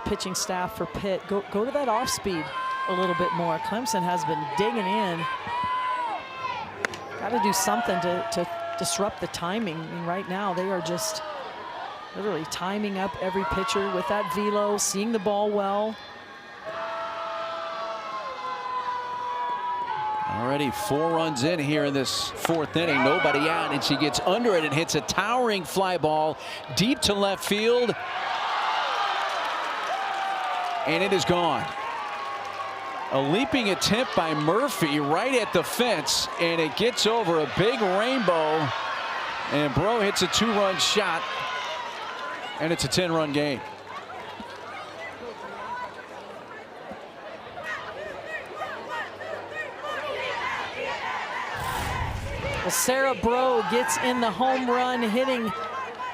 pitching staff for Pitt go to that off speed a little bit more. Clemson has been digging in. Got to do something to disrupt the timing. I mean, right now they are just literally timing up every pitcher with that velo, seeing the ball well. Already 4 runs in here in this 4th inning. Nobody out, and she gets under it and hits a towering fly ball deep to left field. And it is gone. A leaping attempt by Murphy right at the fence, and it gets over a big rainbow. And Bro hits a 2-run shot, and it's a 10-run game. Well, Sarah Bro gets in the home run, hitting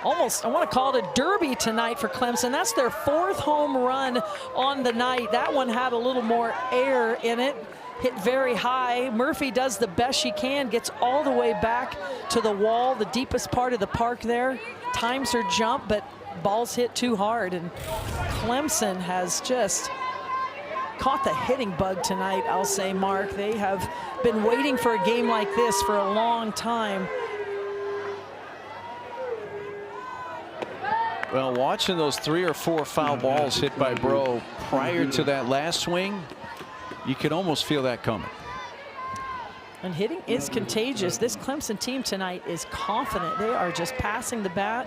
almost, I want to call it a derby tonight for Clemson. That's their 4th home run on the night. That one had a little more air in it, hit very high. Murphy does the best she can, gets all the way back to the wall, the deepest part of the park there, times her jump, but ball's hit too hard. And Clemson has just caught the hitting bug tonight, I'll say, Mark. They have been waiting for a game like this for a long time. Well, watching those 3 or 4 foul balls hit by Bro prior to that last swing, you could almost feel that coming. And hitting is contagious. This Clemson team tonight is confident. They are just passing the bat.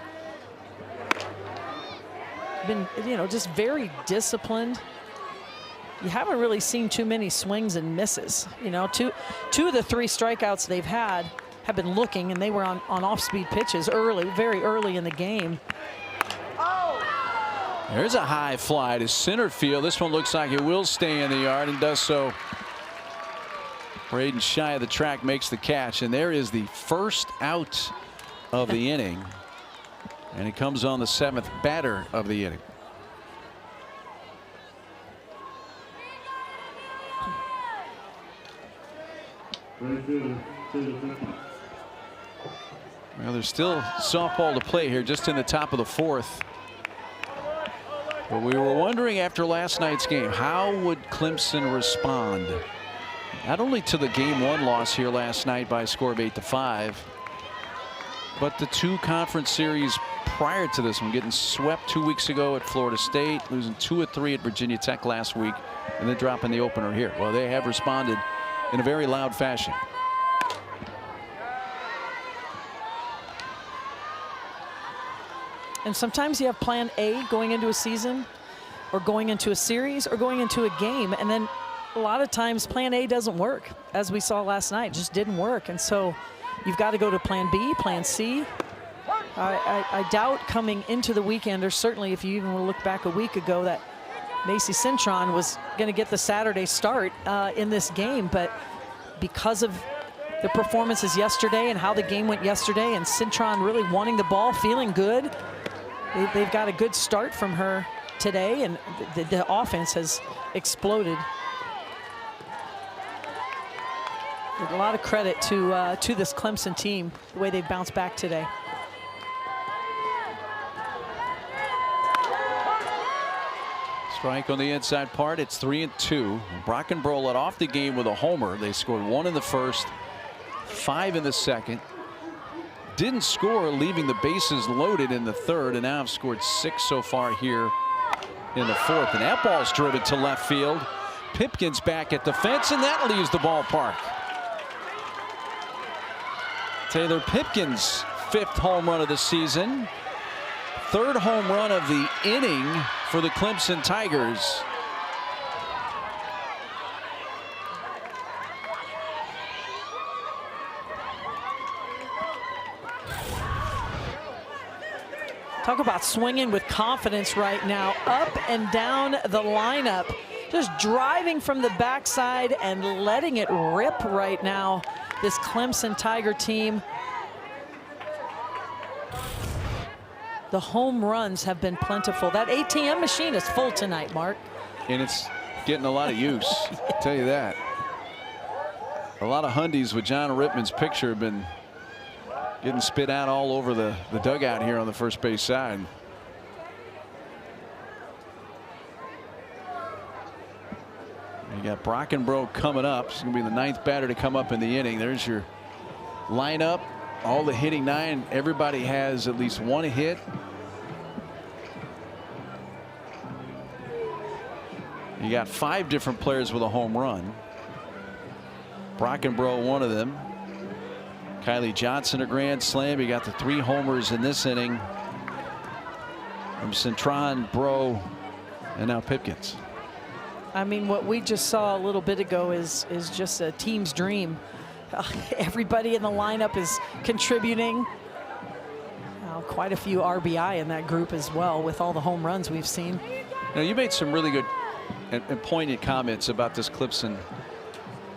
Been, you know, just very disciplined. You haven't really seen too many swings and misses. You know, two of the 3 strikeouts they've had have been looking, and they were on off-speed pitches early, very early in the game. There's a high fly to center field. This one looks like it will stay in the yard, and does so. Braden shy of the track makes the catch, and there is the first out of the inning. And it comes on the 7th batter of the inning. Well, there's still softball to play here, just in the top of the 4th. But we were wondering after last night's game, how would Clemson respond? Not only to the Game 1 loss here last night by a score of 8-5, but the 2 conference series prior to this one, getting swept 2 weeks ago at Florida State, losing 2 of 3 at Virginia Tech last week, and then dropping the opener here. Well, they have responded in a very loud fashion. And sometimes you have plan A going into a season, or going into a series, or going into a game, and then a lot of times plan A doesn't work, as we saw last night. It just didn't work. And so you've got to go to plan B, plan C. I doubt coming into the weekend, or certainly if you even look back a week ago, that Macy Cintron was going to get the Saturday start in this game. But because of the performances yesterday and how the game went yesterday, and Cintron really wanting the ball, feeling good, they've got a good start from her today, and the offense has exploded. A lot of credit to this Clemson team, the way they've bounced back today. Strike on the inside part. It's 3-2. Brockenbrough led off the game with a homer. They scored 1 in the first, 5 in the second. Didn't score, leaving the bases loaded in the 3rd, and now have scored 6 so far here in the 4th. And that ball's driven to left field. Pipkins back at the fence, and that leaves the ballpark. Taylor Pipkins' 5th home run of the season, 3rd home run of the inning for the Clemson Tigers. Talk about swinging with confidence right now, up and down the lineup. Just driving from the backside and letting it rip right now, this Clemson Tiger team. The home runs have been plentiful. That ATM machine is full tonight, Mark. And it's getting a lot of use, I'll tell you that. A lot of Hundies with John Rittman's picture have been getting spit out all over the dugout here on the first base side. You got Brockenbrough coming up. It's going to be the 9th batter to come up in the inning. There's your lineup. All the hitting 9. Everybody has at least one hit. You got 5 different players with a home run. Brockenbrough, one of them. Kylie Johnson, a grand slam. You got the 3 homers in this inning from Cintron, Bro, and now Pipkins. I mean, what we just saw a little bit ago is just a team's dream. Everybody in the lineup is contributing. Quite a few RBI in that group as well, with all the home runs we've seen. Now, you made some really good and poignant comments about this Clemson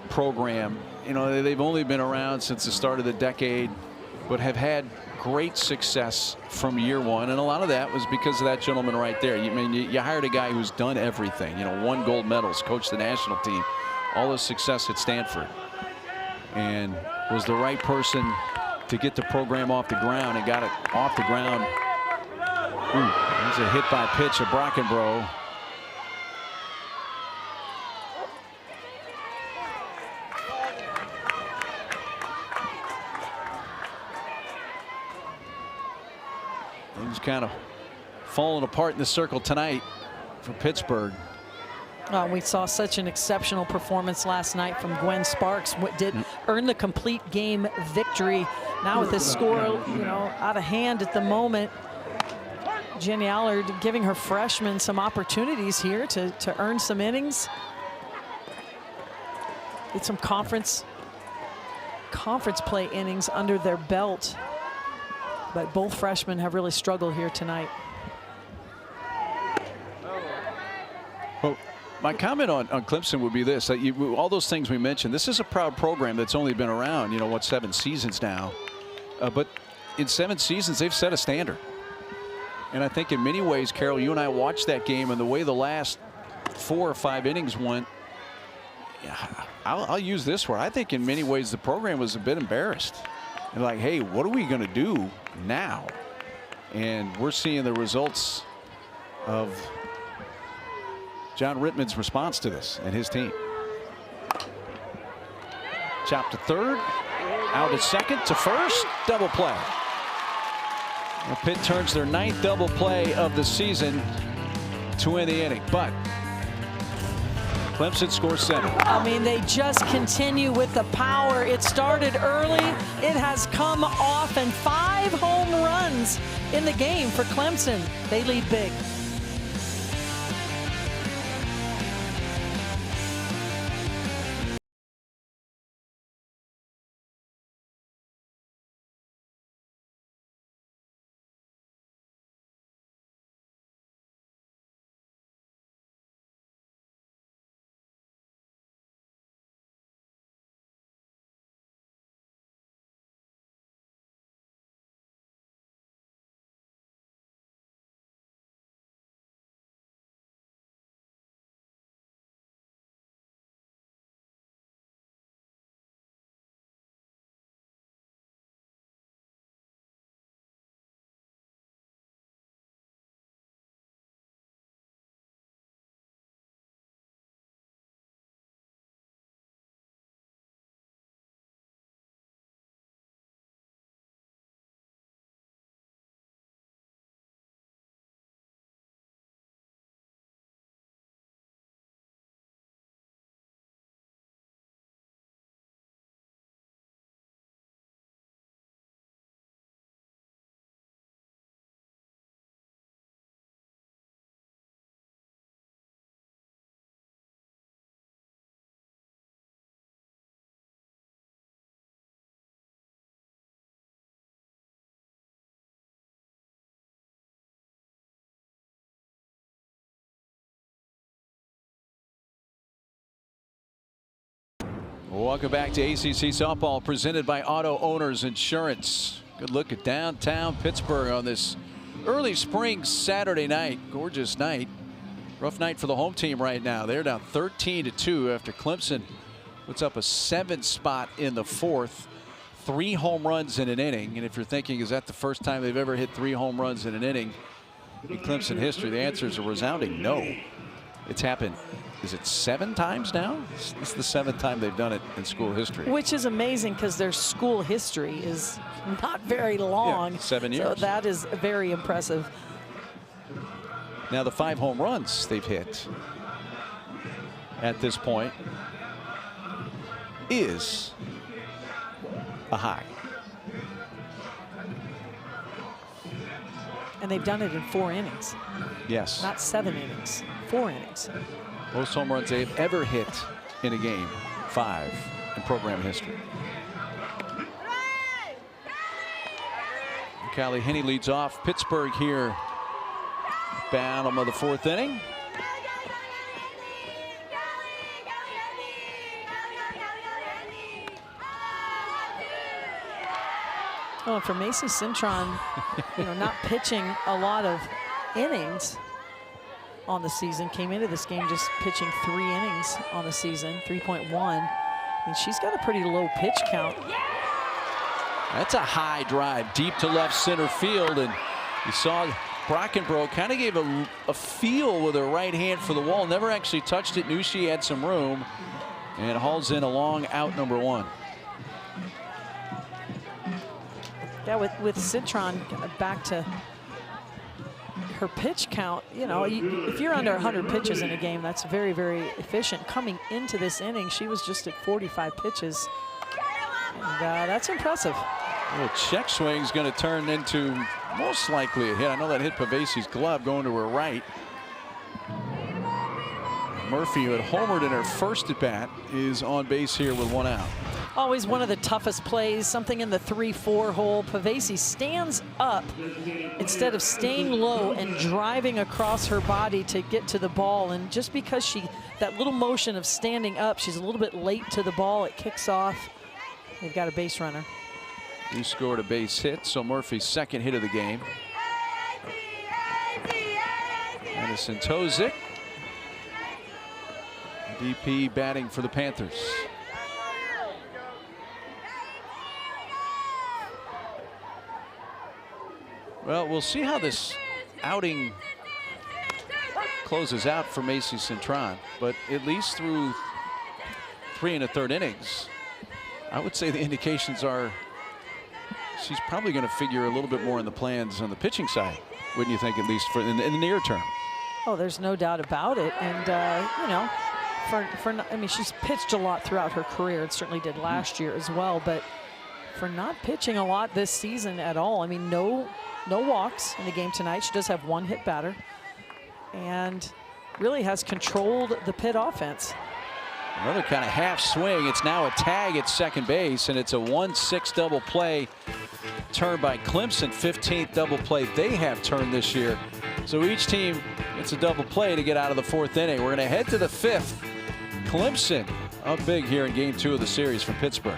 program. You know, they've only been around since the start of the decade, but have had great success from year one, and a lot of that was because of that gentleman right there. You hired a guy who's done everything. You know, won gold medals, coached the national team, all his success at Stanford, and was the right person to get the program off the ground, and got it off the ground. There's a hit by pitch of Brockenbrough. Things kind of falling apart in the circle tonight for Pittsburgh. We saw such an exceptional performance last night from Gwen Sparks. Did earn the complete game victory. Now with this score, you know, out of hand at the moment, Jenny Allard giving her freshmen some opportunities here to earn some innings. Get some conference play innings under their belt. But both freshmen have really struggled here tonight. Well, my comment on Clemson would be this: that all those things we mentioned, this is a proud program that's only been around, you know, what, 7 seasons now. But in 7 seasons, they've set a standard. And I think in many ways, Carol, you and I watched that game, and the way the last 4 or 5 innings went, I'll use this word. I think in many ways the program was a bit embarrassed. And like, hey, what are we going to do now? And we're seeing the results of John Rittman's response to this and his team. Chop to third, out at second, to first, double play. Well, Pitt turns their 9th double play of the season to win the inning, but Clemson scores 7. I mean, they just continue with the power. It started early. It has come off, and 5 home runs in the game for Clemson. They lead big. Welcome back to ACC Softball, presented by Auto Owners Insurance. Good look at downtown Pittsburgh on this early spring Saturday night. Gorgeous night. Rough night for the home team right now. They're down 13-2 after Clemson puts up a 7 spot in the 4th. 3 home runs in an inning. And if you're thinking, is that the first time they've ever hit 3 home runs in an inning in Clemson history? The answer is a resounding no. It's happened, is it 7 times now? It's the 7th time they've done it in school history. Which is amazing because their school history is not very long. Yeah, 7 years. So that is very impressive. Now the 5 home runs they've hit at this point is a high. And they've done it in 4 innings. Yes. Not 7 innings, 4 innings. Most home runs they've ever hit in a game, 5 in program history. Callie Henney leads off Pittsburgh here. Bottom of the 4th inning. Oh, and for Macy Cintron, not pitching a lot of innings on the season, came into this game just pitching 3 innings on the season, 3.1. I mean, she's got a pretty low pitch count. That's a high drive deep to left center field, and you saw Brockenbrough kind of gave a feel with her right hand for the wall, never actually touched it, knew she had some room, and hauls in a long out, number 1. Yeah, with Cintron back to her pitch count, if you're under 100 pitches in a game, that's very, very efficient. Coming into this inning, she was just at 45 pitches, and that's impressive. Well, check swing is going to turn into most likely a hit. I know that hit Pavesi's glove going to her right. Murphy, who had homered in her first at bat, is on base here with 1 out. Always one of the toughest plays, something in the 3-4 hole. Pavesi stands up instead of staying low and driving across her body to get to the ball. And just because that little motion of standing up, she's a little bit late to the ball. It kicks off. They've got a base runner. He scored a base hit, so Murphy's 2nd hit of the game. Madison Tozic, DP batting for the Panthers. Well, we'll see how this outing closes out for Macy Cintron, but at least through 3 1/3 innings, I would say the indications are she's probably going to figure a little bit more in the plans on the pitching side, wouldn't you think, at least in the near term? Oh, there's no doubt about it. And, I mean, she's pitched a lot throughout her career. It certainly did last year as well. But for not pitching a lot this season at all, I mean, no walks in the game tonight. She does have 1 hit batter and really has controlled the Pitt offense. Another kind of half swing. It's now a tag at second base, and it's a 1-6 double play turned by Clemson. 15th double play they have turned this year. So each team gets a double play to get out of the 4th inning. We're going to head to the 5th. Clemson up big here in game 2 of the series from Pittsburgh.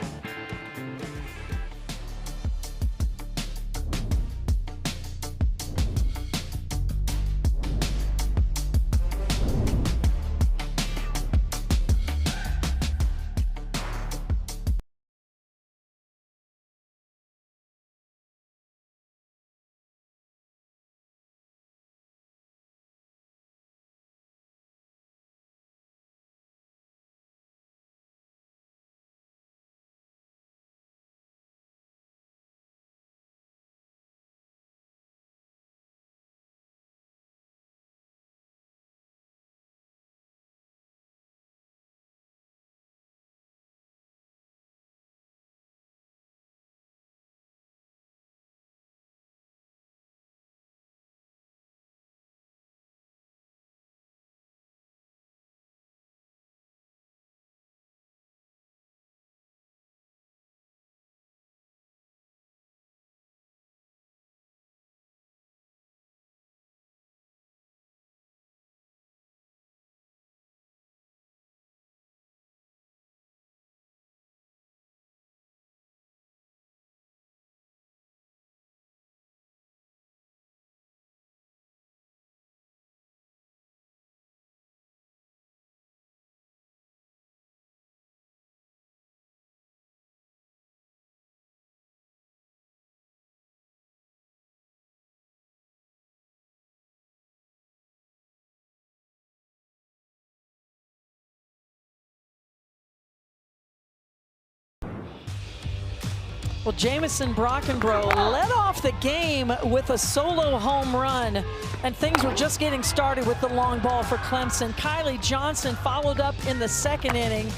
Well, Jamison Brockenbrough led off the game with a solo home run, and things were just getting started with the long ball for Clemson. Kylie Johnson followed up in the second inning,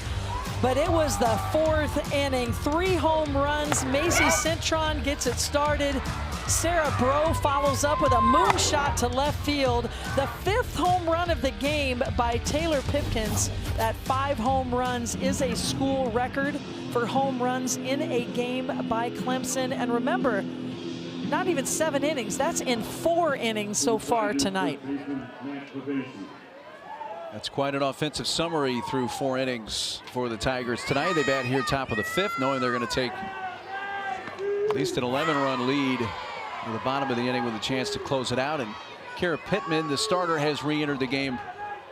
but it was the fourth inning. 3 home runs. Macy Cintron gets it started. Sarah Breaux follows up with a moonshot to left field. The 5th home run of the game by Taylor Pipkins. That 5 home runs is a school record for home runs in a game by Clemson. And remember, not even 7 innings. That's in 4 innings so far tonight. That's quite an offensive summary through 4 innings for the Tigers tonight. They bat here top of the 5th, knowing they're going to take at least an 11-run lead at the bottom of the inning with a chance to close it out. And Kara Pittman, the starter, has re-entered the game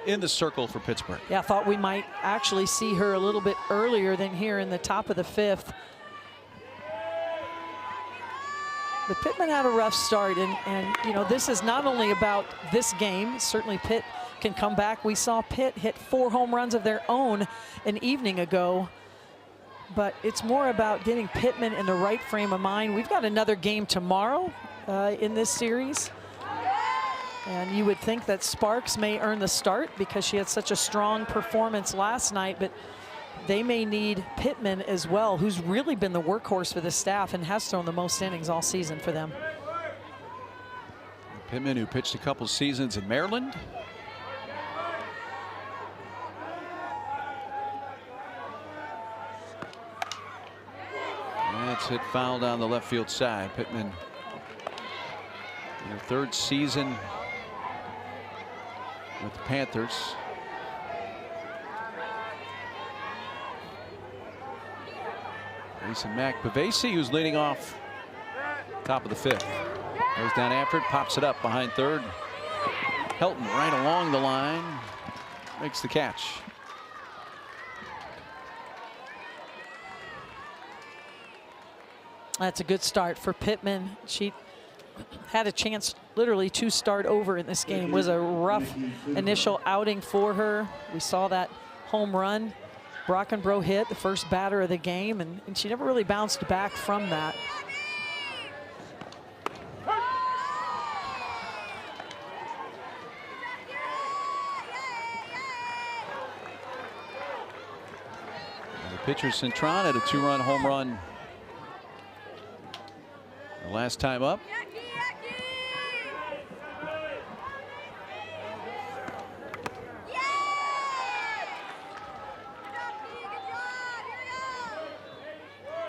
in the circle for Pittsburgh. Yeah, I thought we might actually see her a little bit earlier than here in the top of the 5th. But Pittman had a rough start, and you know, this is not only about this game. Certainly Pitt can come back. We saw Pitt hit 4 home runs of their own an evening ago. But it's more about getting Pittman in the right frame of mind. We've got another game tomorrow in this series. And you would think that Sparks may earn the start because she had such a strong performance last night, but they may need Pittman as well, who's really been the workhorse for the staff and has thrown the most innings all season for them. Pittman, who pitched a couple seasons in Maryland. That's hit foul down the left field side. Pittman in her 3rd season with the Panthers. Mason McPavesi, who's leading off top of the 5th. Goes down after it, pops it up behind 3rd. Helton right along the line, makes the catch. That's a good start for Pittman. She had a chance literally to start over in this game. It was a rough initial outing for her. We saw that home run Brockenbrough hit, the first batter of the game, and she never really bounced back from that. The pitcher Cintron had a 2-run home run the last time up.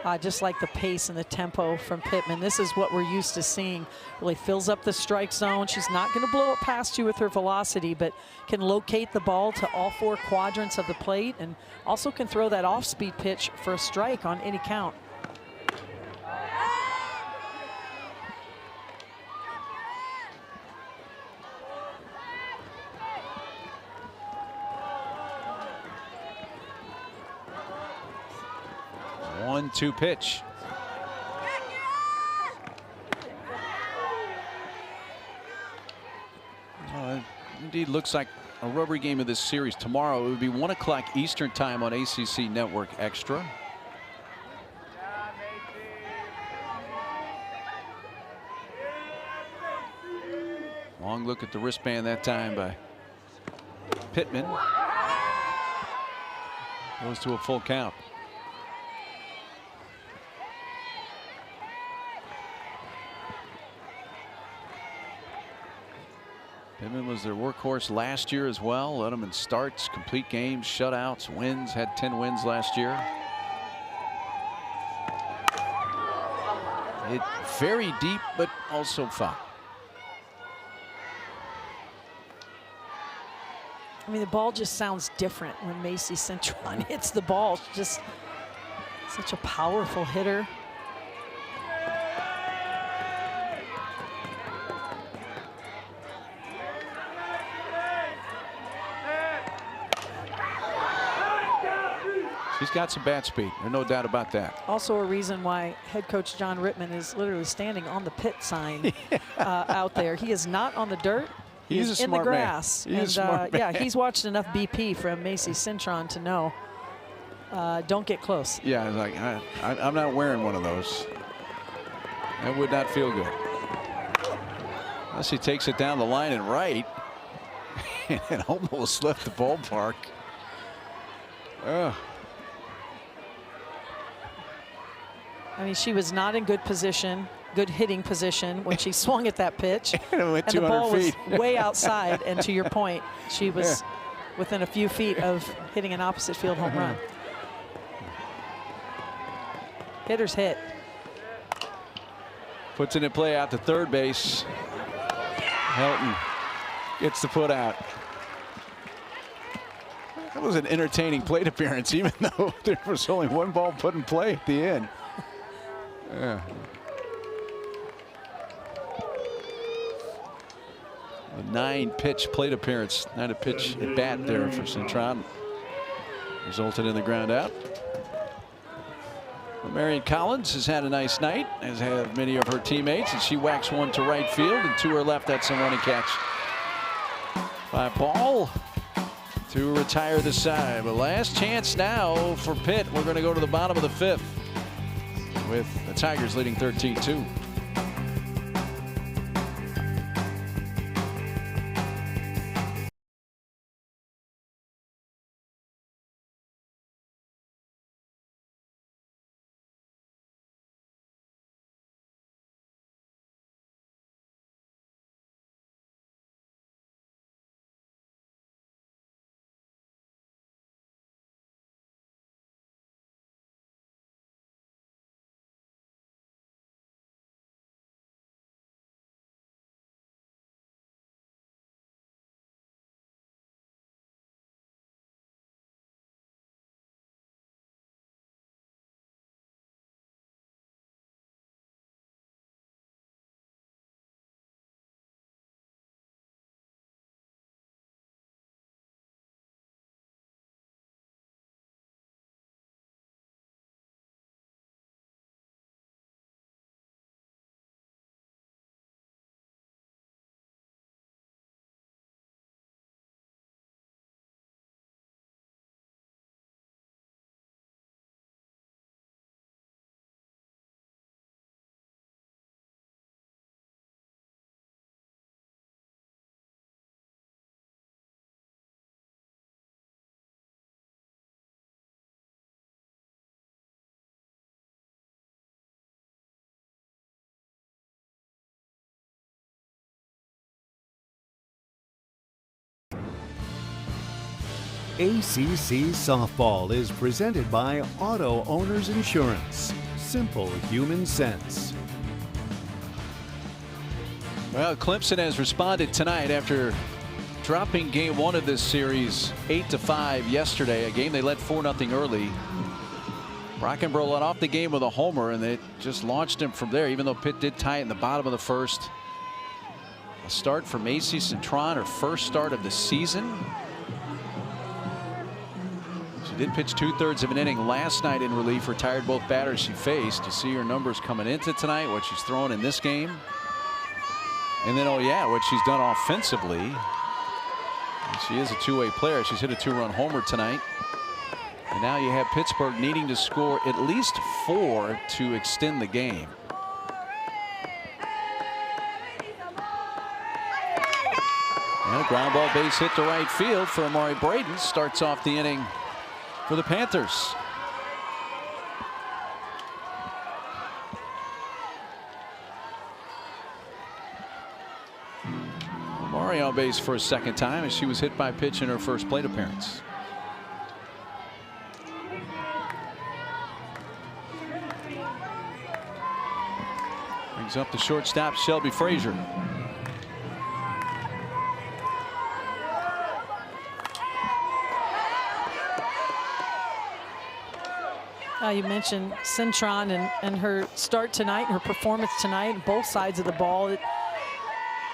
I just like the pace and the tempo from Pittman. This is what we're used to seeing. Really fills up the strike zone. She's not going to blow it past you with her velocity, but can locate the ball to all 4 quadrants of the plate, and also can throw that off-speed pitch for a strike on any count. One-two pitch. Indeed looks like a rubbery game of this series tomorrow. It would be 1 o'clock Eastern time on ACC Network Extra. Long look at the wristband that time by Pittman. Goes to a full count. Pittman was their workhorse last year as well. Led them in starts, complete games, shutouts, wins. Had 10 wins last year. Hit very deep, but also foul. I mean, the ball just sounds different when Macy Cintron hits the ball. She's just such a powerful hitter. She's got some bat speed. There's no doubt about that. Also a reason why head coach John Rittman is literally standing on the pit sign out there. He is not on the dirt. He's a in the smart grass. man. He's a smart man. Yeah, he's watched enough BP from Macy Cintron to know don't get close. Yeah, like I'm not wearing one of those. That would not feel good. Unless he takes it down the line and right. And it almost left the ballpark. I mean, she was not in good position, good hitting position when she swung at that pitch. And it went and the 200 ball feet. was way outside. And to your point, she was within a few feet of hitting an opposite field home run. Hitters hit. Puts it in play out to third base. Helton gets the put out. That was an entertaining plate appearance, even though there was only one ball put in play at the end. Yeah. A 9-pitch plate appearance, not a pitch at bat there for Cintron. Resulted in the ground out. Well, Marion Collins has had a nice night, as have many of her teammates, and she whacks one to right field, and to her left. That's a running catch by Paul to retire the side. But last chance now for Pitt. We're going to go to the bottom of the 5th with the Tigers leading 13-2. ACC Softball is presented by Auto Owners Insurance. Simple human sense. Well, Clemson has responded tonight after dropping game 1 of this series 8-5 yesterday, a game they led 4-0 early. Brockenbrough led off the game with a homer, and they just launched him from there, even though Pitt did tie it in the bottom of the 1st. A start from Macy Cintron, her first start of the season. She did pitch 2/3 of an inning last night in relief, retired both batters she faced. You see her numbers coming into tonight, what she's throwing in this game. And then, oh yeah, what she's done offensively. She is a two-way player. She's hit a 2-run homer tonight. And now you have Pittsburgh needing to score at least 4 to extend the game. And a ground ball base hit to right field for Amari Braden. Starts off the inning for the Panthers. Amari on base for a second time as she was hit by a pitch in her first plate appearance. Brings up the shortstop, Shelby Frazier. You mentioned Cintron and her start tonight, her performance tonight, both sides of the ball.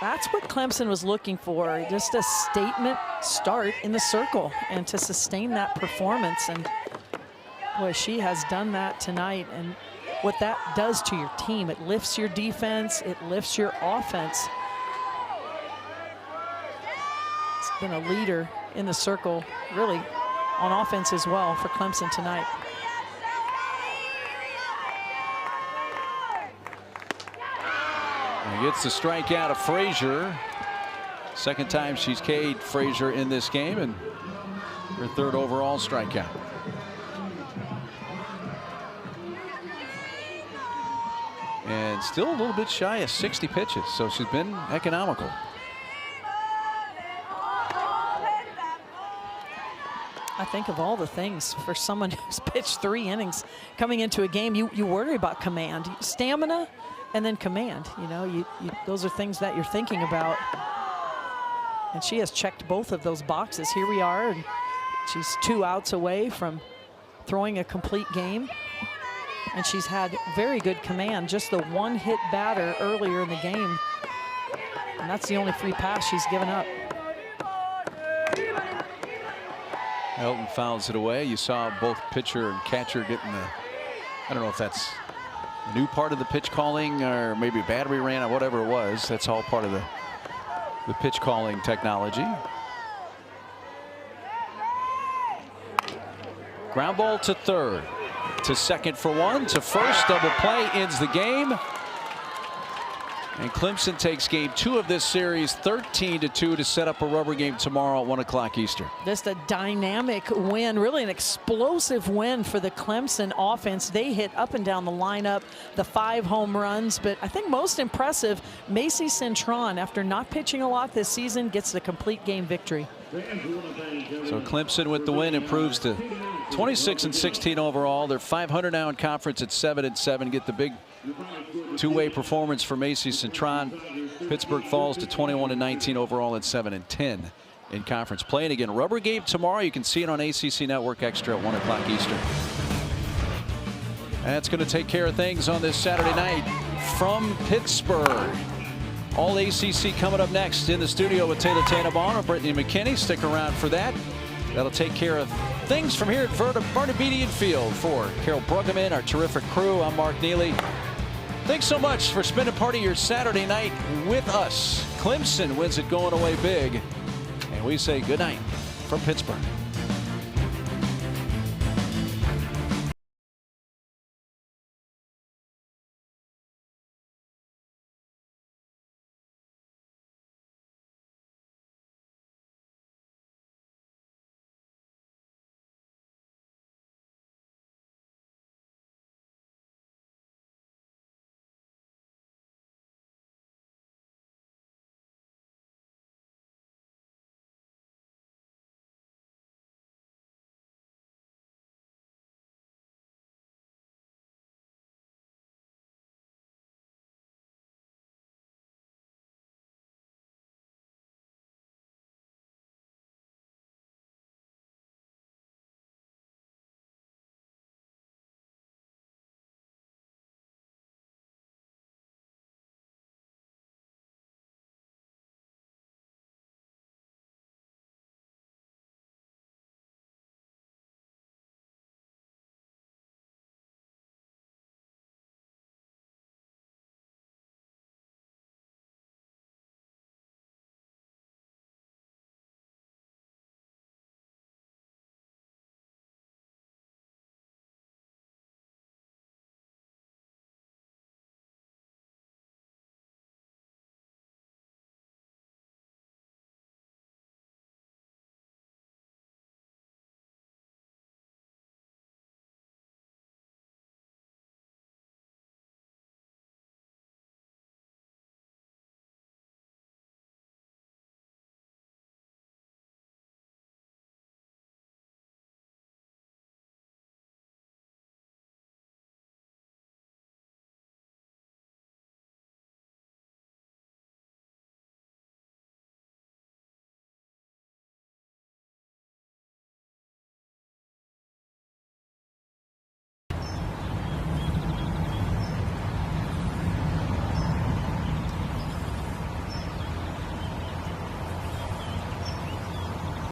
That's what Clemson was looking for, just a statement start in the circle and to sustain that performance. And boy, she has done that tonight. And what that does to your team, it lifts your defense, it lifts your offense. It's been a leader in the circle, really on offense as well for Clemson tonight. And gets the strikeout of Frazier. Second time she's K'd Frazier in this game, and her third overall strikeout. And still a little bit shy of 60 pitches, so she's been economical. I think of all the things for someone who's pitched 3 innings coming into a game, you worry about command, stamina, and then command. You know, those are things that you're thinking about. And she has checked both of those boxes. Here we are, and she's 2 outs away from throwing a complete game. And she's had very good command, just the 1-hit batter earlier in the game. And that's the only free pass she's given up. Elton fouls it away. You saw both pitcher and catcher getting the, I don't know if that's a new part of the pitch calling or maybe battery ran or whatever it was. That's all part of the pitch calling technology. Ground ball to third, to second for 1, to first. Double play ends the game. And Clemson takes game 2 of this series 13-2 to set up a rubber game tomorrow at 1 o'clock Eastern. Just a dynamic win, really an explosive win for the Clemson offense. They hit up and down the lineup, the 5 home runs, but I think most impressive, Macy Cintron, after not pitching a lot this season, gets the complete game victory. So Clemson with the win improves to 26-16 overall. They're 500 now in conference at 7-7. Get the big two-way performance for Macy Cintron. Pittsburgh falls to 21-19 overall at 7-10 in conference play. And again, rubber game tomorrow. You can see it on ACC Network Extra at 1 o'clock Eastern. That's going to take care of things on this Saturday night from Pittsburgh. All ACC coming up next in the studio with Taylor Tannenbaum and Brittany McKinney. Stick around for that. That'll take care of things from here at Barnabedian Field. For Carol Bruggeman, our terrific crew, I'm Mark Neely. Thanks so much for spending part of your Saturday night with us. Clemson wins it going away big. And we say good night from Pittsburgh.